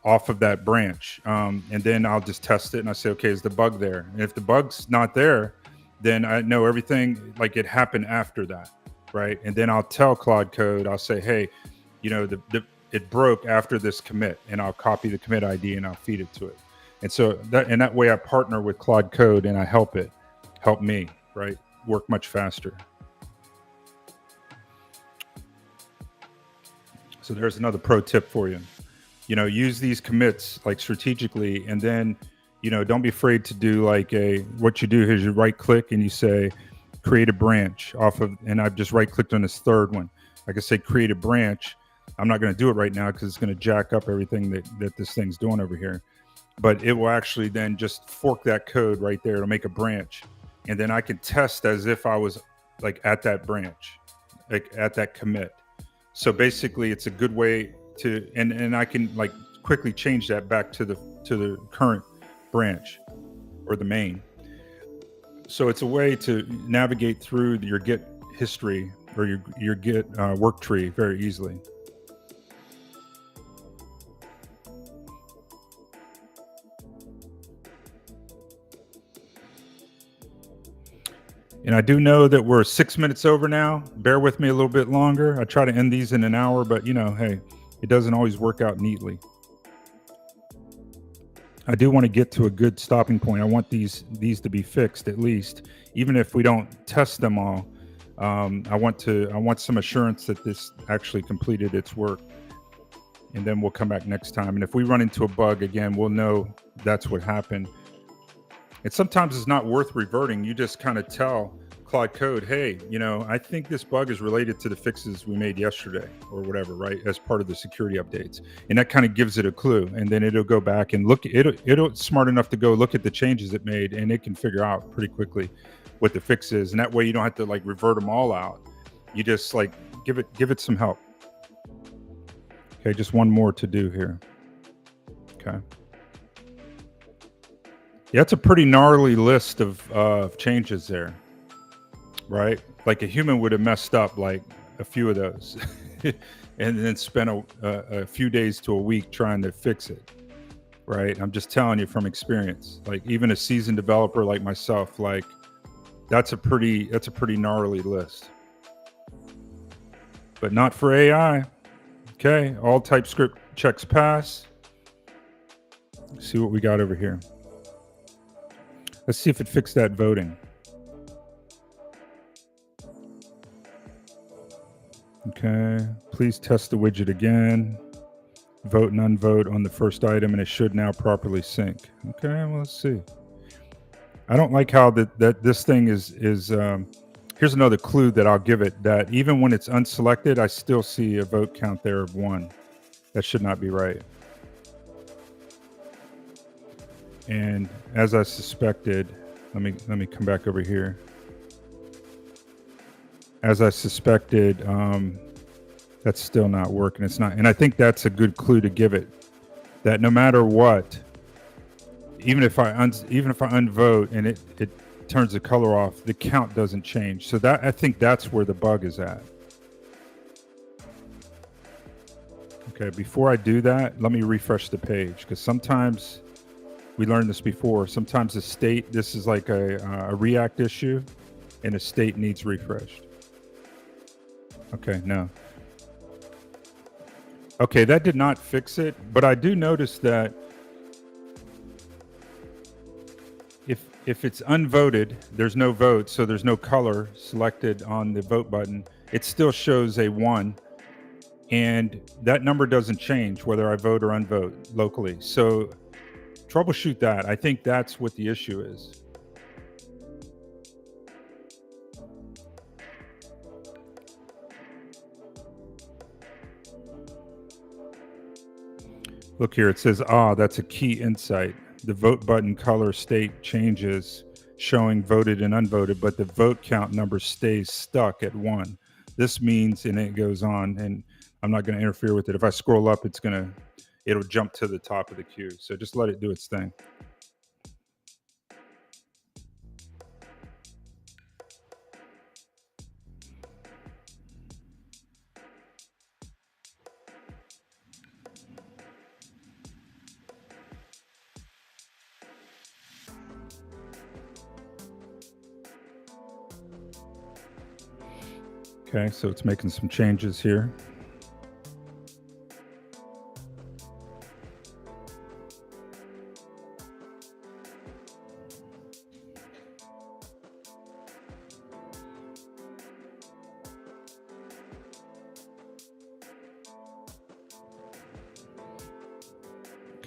off of that branch. And then I'll just test it and I say, okay, is the bug there? And if the bug's not there, then I know everything, like it happened after that, right? And then I'll tell Claude Code, I'll say, hey, you know, it broke after this commit, and I'll copy the commit ID and I'll feed it to it. And so that way I partner with Claude Code and I help me, right? Work much faster. So there's another pro tip for you. You know, use these commits like strategically, and then, you know, don't be afraid to do like what you do is you right click and you say create a branch off of, and I've just right clicked on this third one. I can say create a branch. I'm not going to do it right now because it's going to jack up everything that this thing's doing over here. But it will actually then just fork that code right there to make a branch. And then I can test as if I was like at that branch, like at that commit. So basically it's a good way to, and I can like quickly change that back to the current branch or the main. So it's a way to navigate through your Git history or your Git work tree very easily. And I do know that we're 6 minutes over now. Bear with me a little bit longer. I try to end these in an hour, but you know, hey, it doesn't always work out neatly. I do want to get to a good stopping point. I want these to be fixed at least, even if we don't test them all. I want some assurance that this actually completed its work, and then we'll come back next time. And if we run into a bug again, we'll know that's what happened. And sometimes it's not worth reverting. You just kind of tell Claude Code, hey, you know, I think this bug is related to the fixes we made yesterday or whatever, right? As part of the security updates. And that kind of gives it a clue. And then it'll go back and look, it'll smart enough to go look at the changes it made, and it can figure out pretty quickly what the fix is. And that way you don't have to like revert them all out. You just like give it some help. Okay, just one more to do here. Okay. Yeah, it's a pretty gnarly list of changes there, right? Like a human would have messed up like a few of those and then spent a few days to a week trying to fix it, right? I'm just telling you from experience. Like even a seasoned developer like myself, like that's a pretty gnarly list. But not for AI. Okay, all TypeScript checks pass. Let's see what we got over here. Let's see if it fixed that voting. Okay, please test the widget again. Vote and unvote on the first item, and it should now properly sync. Okay, well, let's see. I don't like how that this thing is. Here's another clue that I'll give it, that even when it's unselected, I still see a vote count there of 1. That should not be right. And as I suspected, let me come back over here. As I suspected, that's still not working. It's not, and I think that's a good clue to give it, that no matter what, even if I unvote and it turns the color off, the count doesn't change. So that, I think that's where the bug is at. Okay, before I do that, let me refresh the page, because sometimes we learned this before. Sometimes the state, this is like a React issue, and the state needs refreshed. Okay, no. Okay, that did not fix it, but I do notice that if it's unvoted, there's no vote, so there's no color selected on the vote button, it still shows a 1, and that number doesn't change whether I vote or unvote locally. So troubleshoot that. I think that's what the issue is. Look here, it says, that's a key insight. The vote button color state changes, showing voted and unvoted, but the vote count number stays stuck at 1. This means, and it goes on, and I'm not going to interfere with it. If I scroll up, it'll jump to the top of the queue. So just let it do its thing. Okay, so it's making some changes here.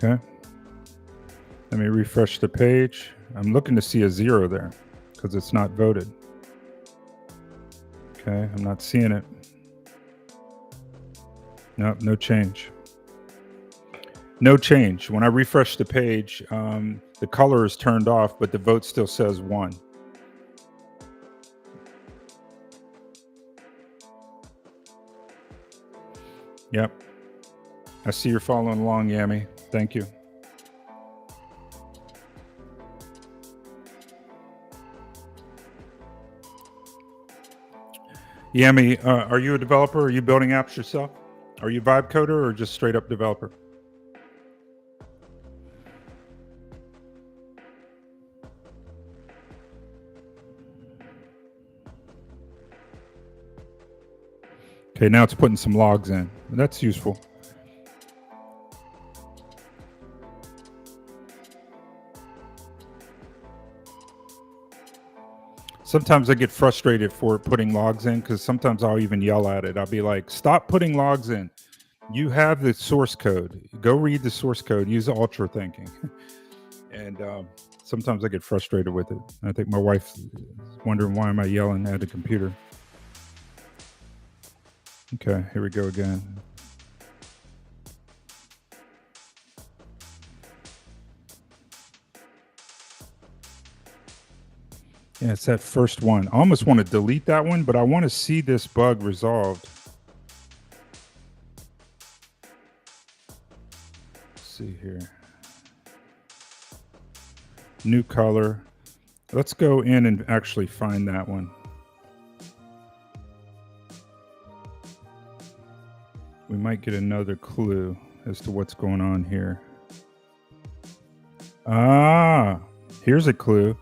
Okay. Let me refresh the page. I'm looking to see a 0 there because it's not voted. Okay, I'm not seeing it. No, no change. No change. When I refresh the page, the color is turned off, but the vote still says 1. Yep. I see you're following along, Yami. Thank you. Yami, are you a developer? Are you building apps yourself? Are you vibe coder or just straight up developer? Okay, now it's putting some logs in. That's useful. Sometimes I get frustrated for putting logs in because sometimes I'll even yell at it. I'll be like, stop putting logs in. You have the source code. Go read the source code. Use ultra thinking. And sometimes I get frustrated with it. I think my wife's wondering why am I yelling at the computer. Okay, here we go again. Yeah, it's that first one. I almost want to delete that one, but I want to see this bug resolved. Let's see here. New color. Let's go in and actually find that one. We might get another clue as to what's going on here. Ah, here's a clue.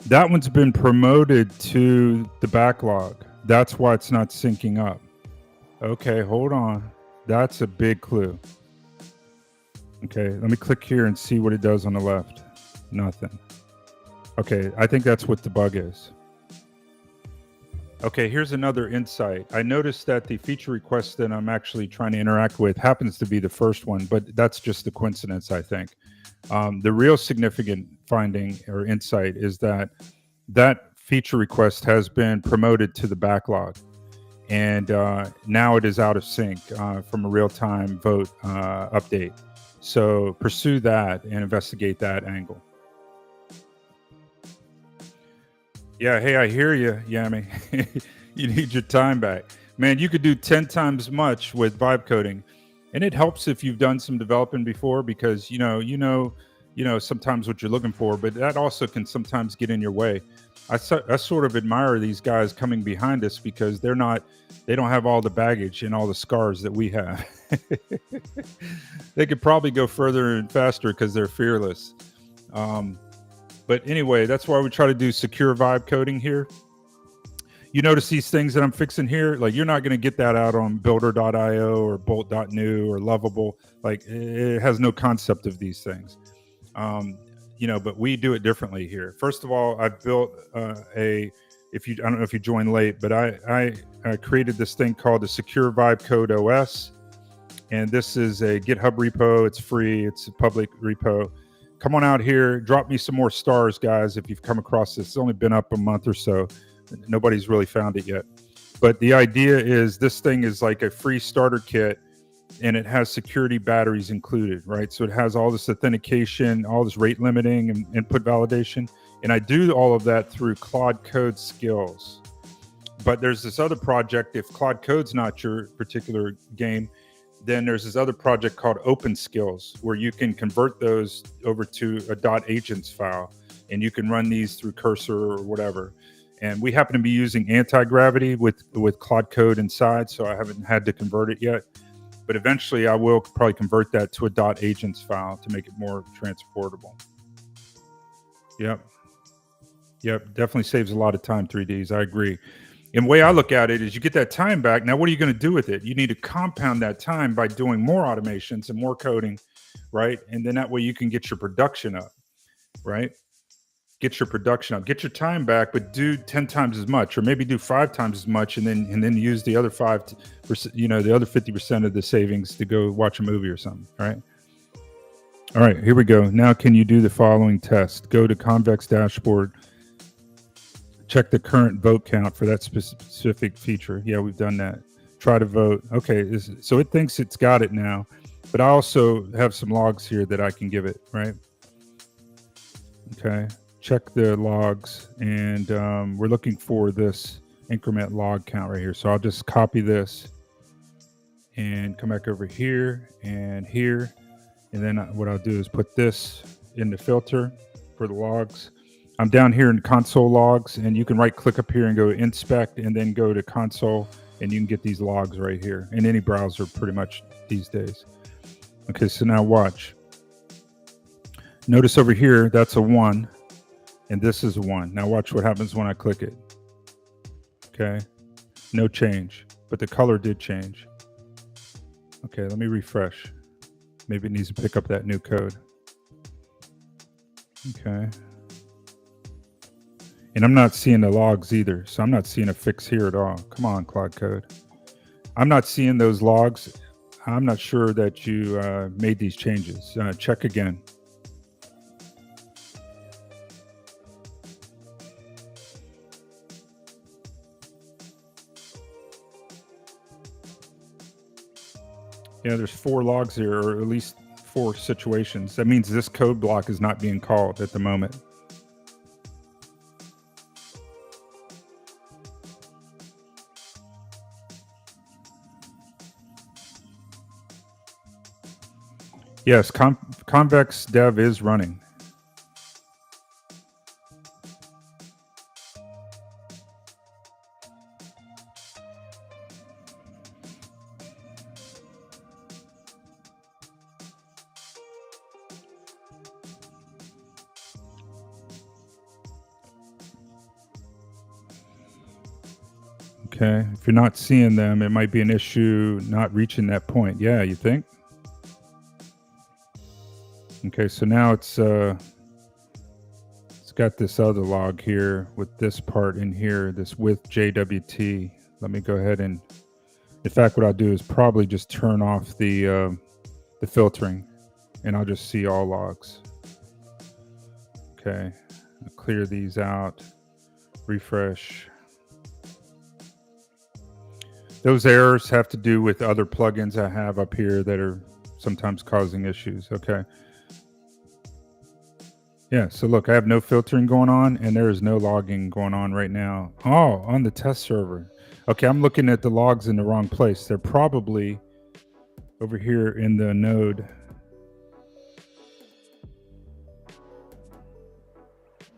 That one's been promoted to the backlog. That's why it's not syncing up. Okay, hold on. That's a big clue. Okay, let me click here and see what it does on the left. Nothing. Okay, I think that's what the bug is. Okay, here's another insight. I noticed that the feature request that I'm actually trying to interact with happens to be the first one, but that's just a coincidence, I think. The real significant finding or insight is that feature request has been promoted to the backlog, and now it is out of sync from a real-time vote update. So pursue that and investigate that angle. Yeah, hey, I hear you, Yami. You need your time back. Man, you could do 10 times much with vibe coding. And it helps if you've done some developing before because you know sometimes what you're looking for, but that also can sometimes get in your way. I sort of admire these guys coming behind us because they don't have all the baggage and all the scars that we have. They could probably go further and faster because they're fearless. But anyway, that's why we try to do secure vibe coding here. You notice these things that I'm fixing here, like you're not going to get that out on builder.io or bolt.new or Lovable. Like it has no concept of these things. But we do it differently here. First of all, I built I don't know if you joined late, but I created this thing called the Secure Vibe Code OS. And this is a GitHub repo. It's free. It's a public repo. Come on out here. Drop me some more stars, guys, if you've come across this. It's only been up a month or so. Nobody's really found it yet. But the idea is this thing is like a free starter kit, and it has security batteries included, right? So it has all this authentication, all this rate limiting and input validation. And I do all of that through Claude Code Skills. But there's this other project, if Claude Code's not your particular game, then there's this other project called Open Skills, where you can convert those over to a .agents file, and you can run these through Cursor or whatever. And we happen to be using anti-gravity with Claude Code inside, so I haven't had to convert it yet. But eventually I will probably convert that to a .agents file to make it more transportable. Yep, definitely saves a lot of time, 3Ds, I agree. And the way I look at it is you get that time back. Now, what are you going to do with it? You need to compound that time by doing more automations and more coding, right? And then that way you can get your production up, right? Get your production up, get your time back, but do 10 times as much, or maybe do 5 times as much, and then use the other 5%, the other 50% of the savings to go watch a movie or something. All right, here we go. Now, can you do the following test? Go to Convex dashboard. Check the current vote count for that specific feature. Yeah, we've done that. Try to vote. Okay, so it thinks it's got it now, but I also have some logs here that I can give it, right? Okay, check the logs, and we're looking for this increment log count right here. So I'll just copy this and come back over here and here. And then what I'll do is put this in the filter for the logs. I'm down here in console logs, and you can right click up here and go inspect, and then go to console, and you can get these logs right here in any browser pretty much these days. Okay, so now watch. Notice over here, that's a 1, and this is a 1. Now watch what happens when I click it. Okay, no change, but the color did change. Okay, let me refresh. Maybe it needs to pick up that new code. Okay. And I'm not seeing the logs either, so I'm not seeing a fix here at all. Come on, Claude Code. I'm not seeing those logs. I'm not sure that you made these changes. Check again. Yeah, there's 4 logs here, or at least 4 situations. That means this code block is not being called at the moment. Yes, Convex Dev is running. Okay, if you're not seeing them, it might be an issue not reaching that point. Yeah, you think? Okay, so now it's got this other log here with this part in here, this with JWT. Let me go ahead and, in fact, what I'll do is probably just turn off the filtering, and I'll just see all logs. Okay, I'll clear these out, refresh. Those errors have to do with other plugins I have up here that are sometimes causing issues. Okay. Yeah, so look, I have no filtering going on, and there is no logging going on right now. Oh, on the test server. Okay, I'm looking at the logs in the wrong place. They're probably over here in the node.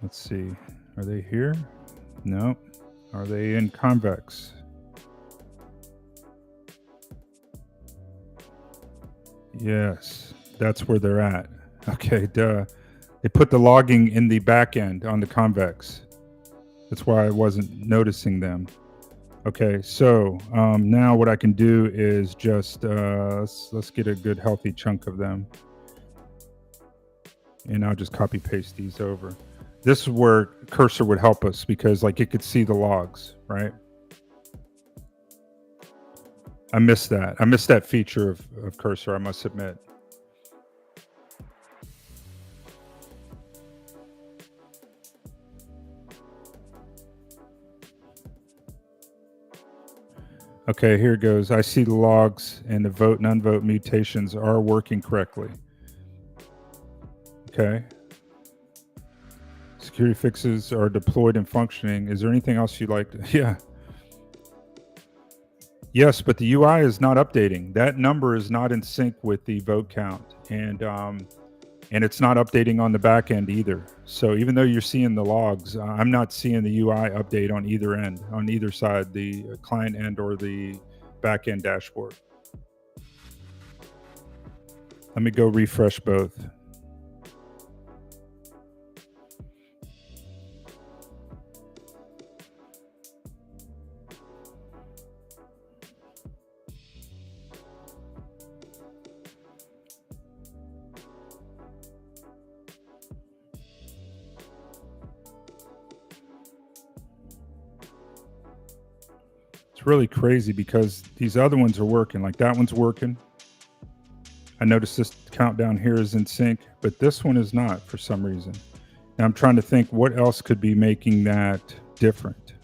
Let's see. Are they here? No. Are they in Convex? Yes, that's where they're at. Okay, duh. They put the logging in the back end on the Convex. That's why I wasn't noticing them. Okay, so now what I can do is just let's get a good healthy chunk of them, and I'll just copy paste these over. This is where Cursor would help us, because like it could see the logs, right? I missed that. I missed that feature of Cursor, I must admit. Okay, here it goes. I see the logs, and the vote and unvote mutations are working correctly. Okay. Security fixes are deployed and functioning. Is there anything else you'd like to? Yeah. Yes, but the UI is not updating. That number is not in sync with the vote count, and it's not updating on the back end either. So even though you're seeing the logs, I'm not seeing the UI update on either end, on either side, the client end or the back end dashboard. Let me go refresh both. It's really crazy because these other ones are working. Like that one's working. I noticed this countdown here is in sync, but this one is not for some reason. Now I'm trying to think what else could be making that different.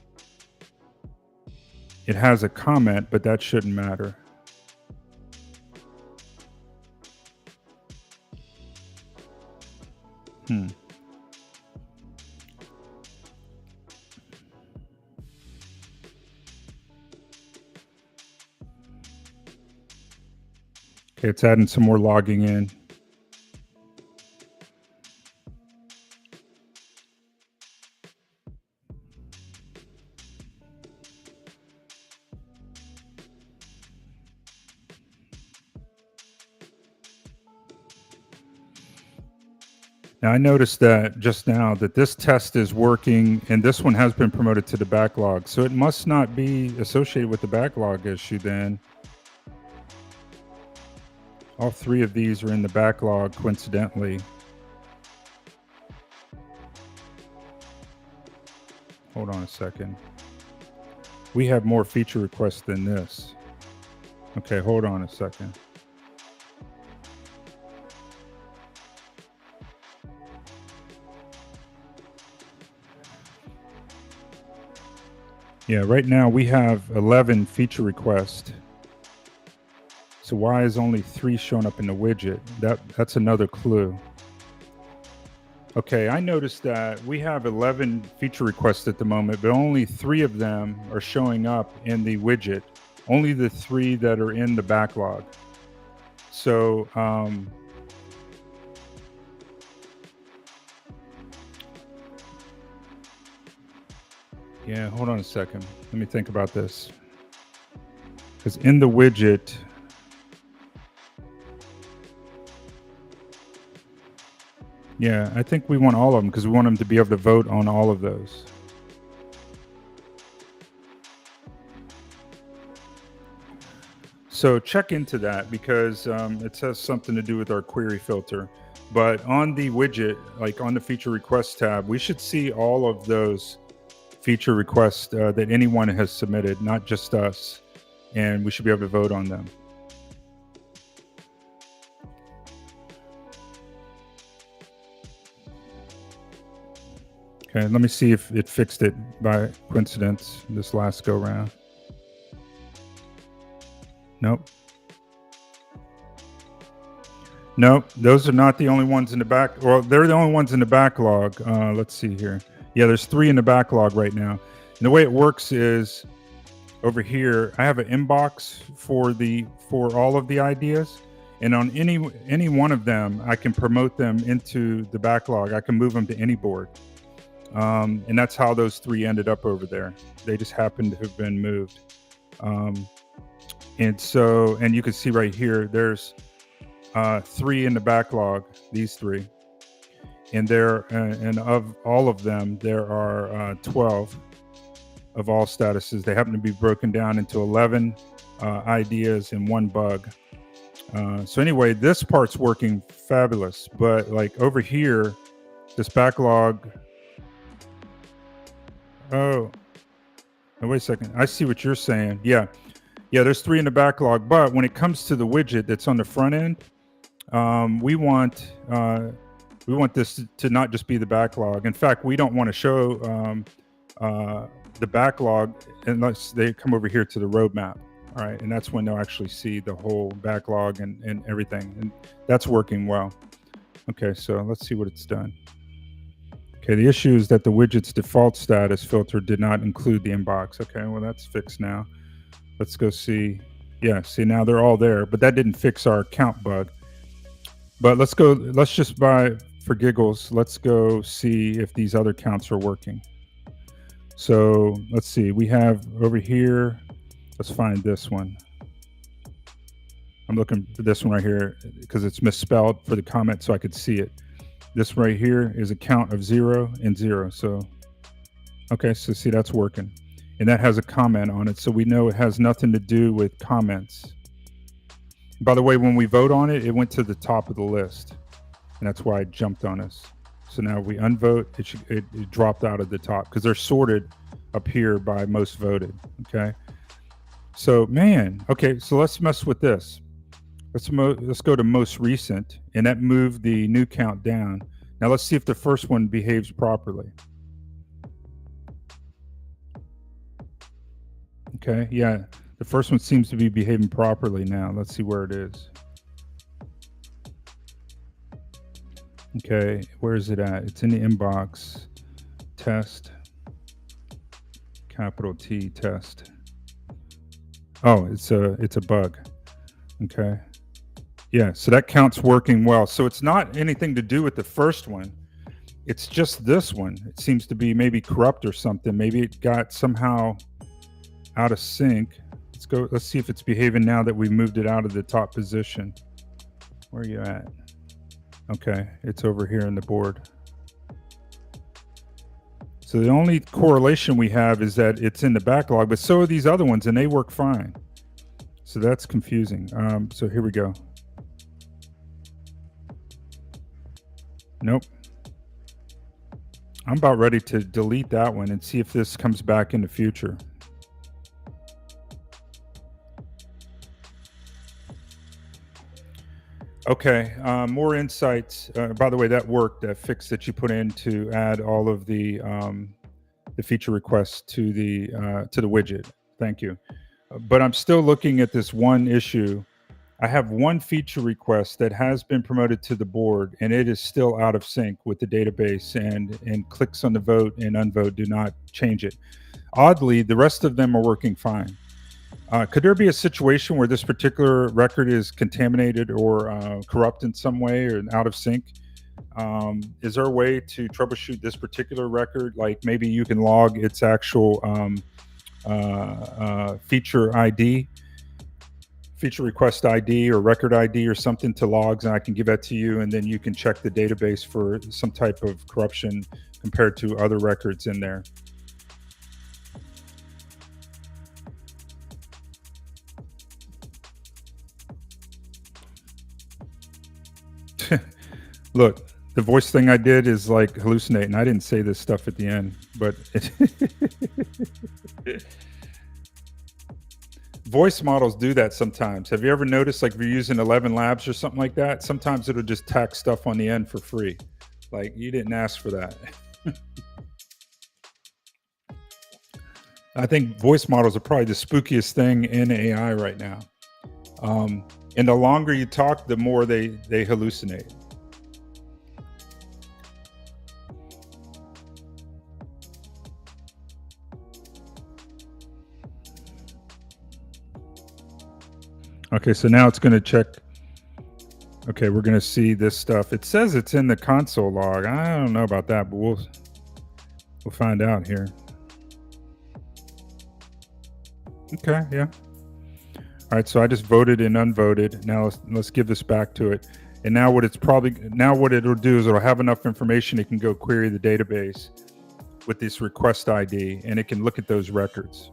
It has a comment, but that shouldn't matter. Okay, it's adding some more logging in. Now I noticed that just now that this test is working and this one has been promoted to the backlog. So it must not be associated with the backlog issue then. All three of these are in the backlog coincidentally. Hold on a second. We have more feature requests than this. Okay, hold on a second. Yeah, right now we have 11 feature requests. So why is only 3 showing up in the widget? That's another clue. Okay, I noticed that we have 11 feature requests at the moment, but only 3 of them are showing up in the widget. Only the 3 that are in the backlog. So, yeah, hold on a second. Let me think about this. Because in the widget, yeah, I think we want all of them because we want them to be able to vote on all of those. So check into that because it has something to do with our query filter. But on the widget, like on the feature request tab, we should see all of those feature requests that anyone has submitted, not just us. And we should be able to vote on them. Okay, let me see if it fixed it by coincidence this last go round. Nope. Nope, those are not the only ones in the back. Well, they're the only ones in the backlog. Let's see here. Yeah, there's 3 in the backlog right now. And the way it works is over here, I have an inbox for all of the ideas. And on any one of them, I can promote them into the backlog. I can move them to any board. And that's how those 3 ended up over there. They just happened to have been moved. And you can see right here, there's 3 in the backlog, these 3. And and of all of them, there are 12 of all statuses. They happen to be broken down into 11 ideas and 1 bug. So anyway, this part's working fabulous. But like over here, this backlog. Oh, wait a second. I see what you're saying. Yeah, there's 3 in the backlog. But when it comes to the widget that's on the front end, we want this to not just be the backlog. In fact, we don't want to show the backlog unless they come over here to the roadmap. All right, and that's when they'll actually see the whole backlog and everything. And that's working well. Okay, so let's see what it's done. Okay, the issue is that the widget's default status filter did not include the inbox. Okay, well, that's fixed now. Let's go see. Yeah, see, now they're all there, but that didn't fix our count bug. But let's just for giggles, let's go see if these other counts are working. So let's see, we have over here, let's find this one. I'm looking for this one right here because it's misspelled for the comment so I could see it. This right here is a count of 0 and 0. So, okay, so see, that's working. And that has a comment on it. So we know it has nothing to do with comments. By the way, when we vote on it, it went to the top of the list. And that's why it jumped on us. So now we unvote, it dropped out of the top because they're sorted up here by most voted, okay? So man, okay, so let's mess with this. Let's go to most recent, and that moved the new count down. Now let's see if the first one behaves properly. Okay, yeah, the first one seems to be behaving properly now. Let's see where it is. Okay, where is it at? It's in the inbox. Test, capital T, test. Oh, it's a bug. Okay. Yeah, so that count's working well. So it's not anything to do with the first one. It's just this one. It seems to be maybe corrupt or something. Maybe it got somehow out of sync. Let's see if it's behaving now that we've moved it out of the top position. Where are you at? Okay, it's over here in the board. So the only correlation we have is that it's in the backlog, but so are these other ones, and they work fine. So that's confusing. So here we go. Nope. I'm about ready to delete that one and see if this comes back in the future. Okay, more insights. By the way, that worked. That fix that you put in to add all of the feature requests to the widget. Thank you. But I'm still looking at this one issue. I have one feature request that has been promoted to the board, and it is still out of sync with the database, and clicks on the vote and unvote do not change it. Oddly, the rest of them are working fine. Could there be a situation where this particular record is contaminated or corrupt in some way or out of sync? Is there a way to troubleshoot this particular record? Like maybe you can log its actual feature ID, feature request ID or record ID or something to logs, and I can give that to you, and then you can check the database for some type of corruption compared to other records in there. Look, the voice thing I did is like hallucinating. I didn't say this stuff at the end, but voice models do that sometimes. Have you ever noticed, like if you're using 11 Labs or something like that, sometimes it'll just tack stuff on the end for free. Like you didn't ask for that. I think voice models are probably the spookiest thing in AI right now. And the longer you talk, the more they hallucinate. Okay, so now it's going to check. Okay, we're going to see this stuff. It says it's in the console log. I don't know about that, but we'll find out here. Okay, yeah. All right, so I just voted and unvoted. Now let's give this back to it. And now what it'll do is it'll have enough information. It can go query the database with this request ID, and it can look at those records.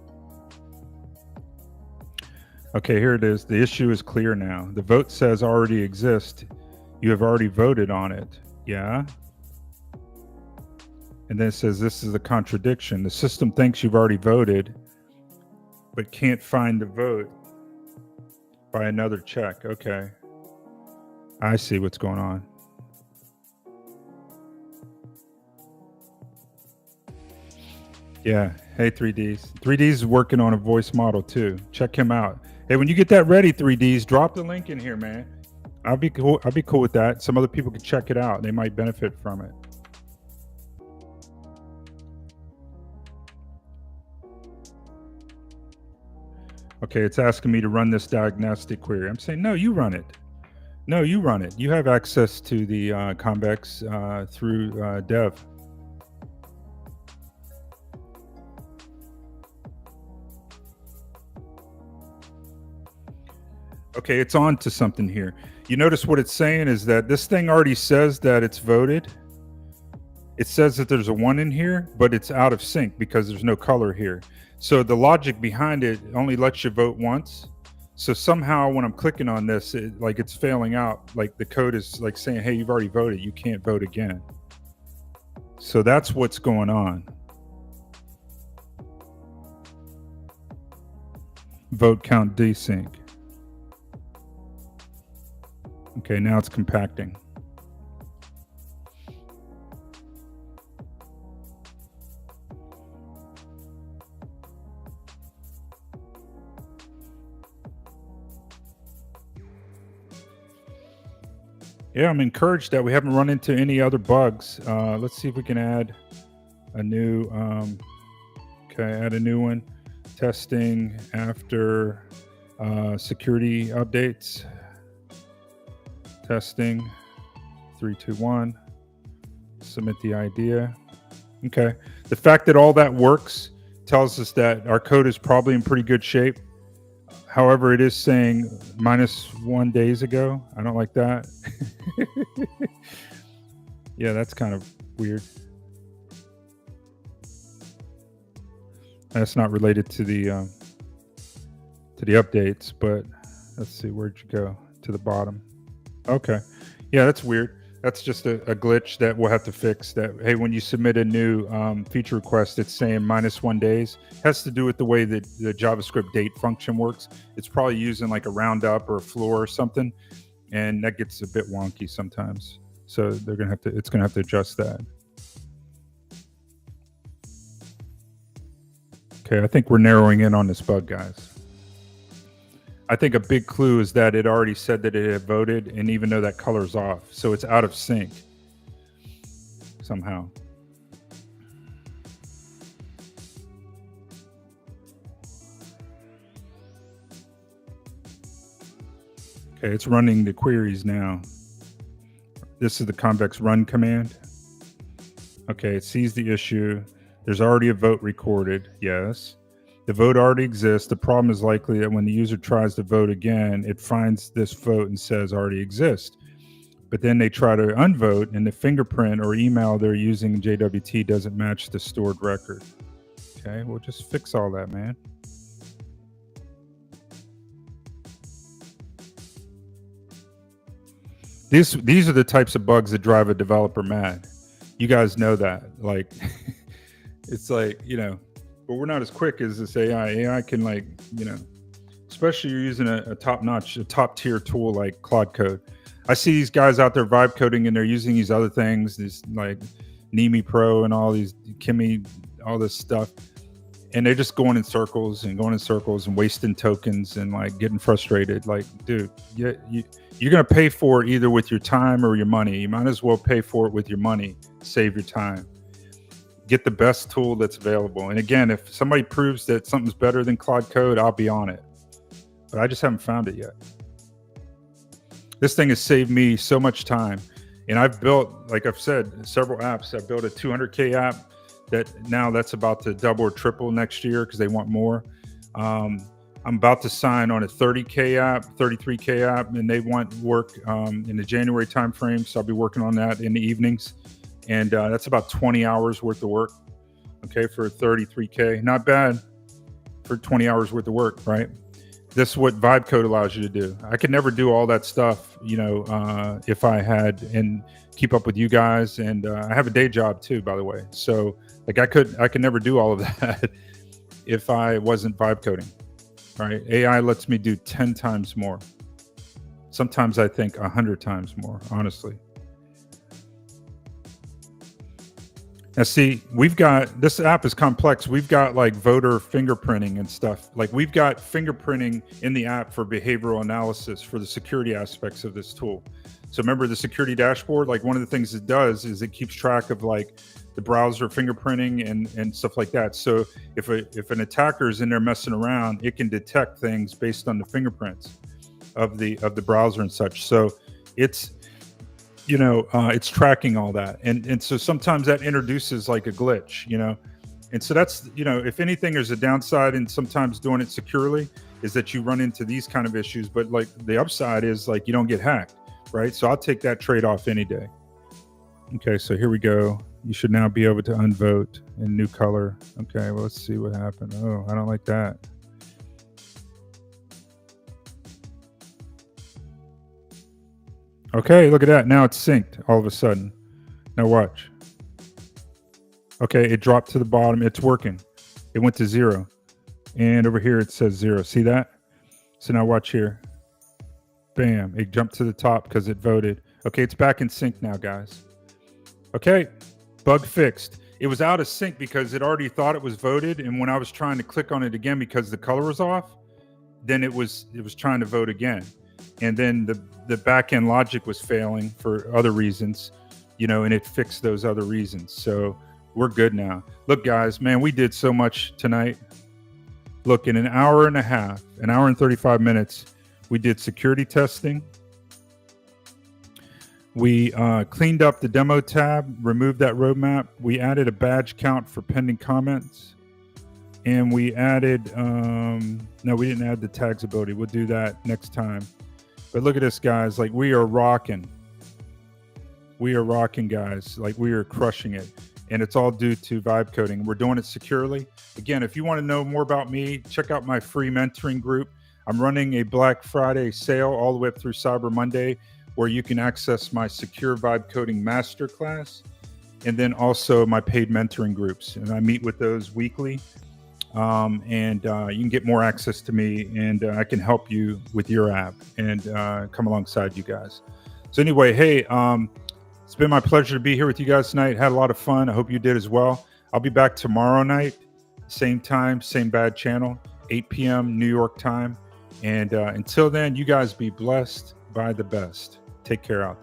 Okay, here it is. The issue is clear now. The vote says already exist. You have already voted on it. Yeah. And then it says this is a contradiction. The system thinks you've already voted, but can't find the vote by another check. Okay. I see what's going on. Yeah. Hey, 3Ds. 3Ds is working on a voice model too. Check him out. Hey, when you get that ready, 3Ds, drop the link in here, man. I'll be cool with that. Some other people can check it out. They might benefit from it. Okay, it's asking me to run this diagnostic query. I'm saying, no, you run it. No, you run it. You have access to the Convex through Dev. Okay, it's on to something here. You notice what it's saying is that this thing already says that it's voted. It says that there's a 1 in here, but it's out of sync because there's no color here. So the logic behind it only lets you vote once. So somehow when I'm clicking on this, it's failing out. Like the code is like saying, hey, you've already voted. You can't vote again. So that's what's going on. vote count desync. Okay, now it's compacting. Yeah, I'm encouraged that we haven't run into any other bugs. Let's see if we can add a new, okay, add a new one. Testing after security updates. Testing, 3, 2, 1. Submit the idea. Okay. The fact that all that works tells us that our code is probably in pretty good shape. However, it is saying -1 days ago. I don't like that. Yeah, that's kind of weird. That's not related to the updates, but let's see, where'd you go? To the bottom. Okay. Yeah, that's weird. That's just a glitch that we'll have to fix. That, hey, when you submit a new feature request, it's saying -1 days. It has to do with the way that the JavaScript date function works. It's probably using like a roundup or a floor or something, and that gets a bit wonky sometimes. So they're gonna have to. It's gonna have to adjust that. Okay, I think we're narrowing in on this bug, guys. I think a big clue is that it already said that it had voted, and even though that color's off, so it's out of sync somehow. Okay, it's running the queries now. This is the convex run command. Okay, it sees the issue. There's already a vote recorded, yes. The vote already exists. The problem is likely that when the user tries to vote again, it finds this vote and says already exists. But then they try to unvote, and the fingerprint or email they're using in JWT doesn't match the stored record. Okay, we'll just fix all that, man. These are the types of bugs that drive a developer mad. You guys know that. Like, it's like, but we're not as quick as this AI. AI can, like, especially you're using a top-notch, a top-tier tool like Claude Code. I see these guys out there vibe coding, and they're using these other things, these like Nimi Pro and all these Kimi, all this stuff, and they're just going in circles and wasting tokens and like getting frustrated. Like, dude, you're gonna pay for it either with your time or your money. You might as well pay for it with your money. Save your time. Get the best tool that's available. And again, if somebody proves that something's better than Claude Code, I'll be on it. But I just haven't found it yet. This thing has saved me so much time. And I've built, like I've said, several apps. I built a 200K app that's about to double or triple next year because they want more. I'm about to sign on a 30K app, 33K app, and they want work in the January timeframe. So I'll be working on that in the evenings. And that's about 20 hours worth of work, okay, for 33K. Not bad for 20 hours worth of work, right? This is what Vibe Code allows you to do. I could never do all that stuff, if I had and keep up with you guys. And I have a day job too, by the way. So like I could never do all of that if I wasn't vibe coding, right? AI lets me do 10 times more. Sometimes I think 100 times more, honestly. Now, see, this app is complex. We've got like voter fingerprinting and stuff. Like we've got fingerprinting in the app for behavioral analysis for the security aspects of this tool. So remember the security dashboard, like one of the things it does is it keeps track of like the browser fingerprinting and stuff like that. So if an attacker is in there messing around, it can detect things based on the fingerprints of the browser and such. So it's tracking all that. And so sometimes that introduces like a glitch, and so that's, if anything, there's a downside in sometimes doing it securely is that you run into these kind of issues, but like the upside is like you don't get hacked, right? So I'll take that trade-off any day. Okay, so here we go. You should now be able to unvote in new color. Okay, well, let's see what happened. Oh, I don't like that. Okay, look at that. Now it's synced all of a sudden. Now watch. Okay, it dropped to the bottom. It's working. It went to 0. And over here it says 0. See that? So now watch here. Bam, it jumped to the top because it voted. Okay, it's back in sync now, guys. Okay, bug fixed. It was out of sync because it already thought it was voted, and when I was trying to click on it again because the color was off, then it was trying to vote again. And then the back end logic was failing for other reasons, and it fixed those other reasons. So we're good now. Look, guys, man, we did so much tonight. Look, in an hour and a half, an hour and 35 minutes, we did security testing. We cleaned up the demo tab, removed that roadmap. We added a badge count for pending comments. And we added, no, we didn't add the tags ability. We'll do that next time. But look at this, guys. Like, we are rocking. We are rocking, guys. Like, we are crushing it. And it's all due to vibe coding. We're doing it securely. Again, if you want to know more about me, check out my free mentoring group. I'm running a Black Friday sale all the way up through Cyber Monday, where you can access my secure vibe coding masterclass, and then also my paid mentoring groups. And I meet with those weekly. And you can get more access to me, and I can help you with your app and come alongside you guys. So anyway, hey, it's been my pleasure to be here with you guys tonight. Had a lot of fun. I hope you did as well. I'll be back tomorrow night, same time, same bad channel, 8 p.m. New York time. And until then, you guys be blessed by the best. Take care out there.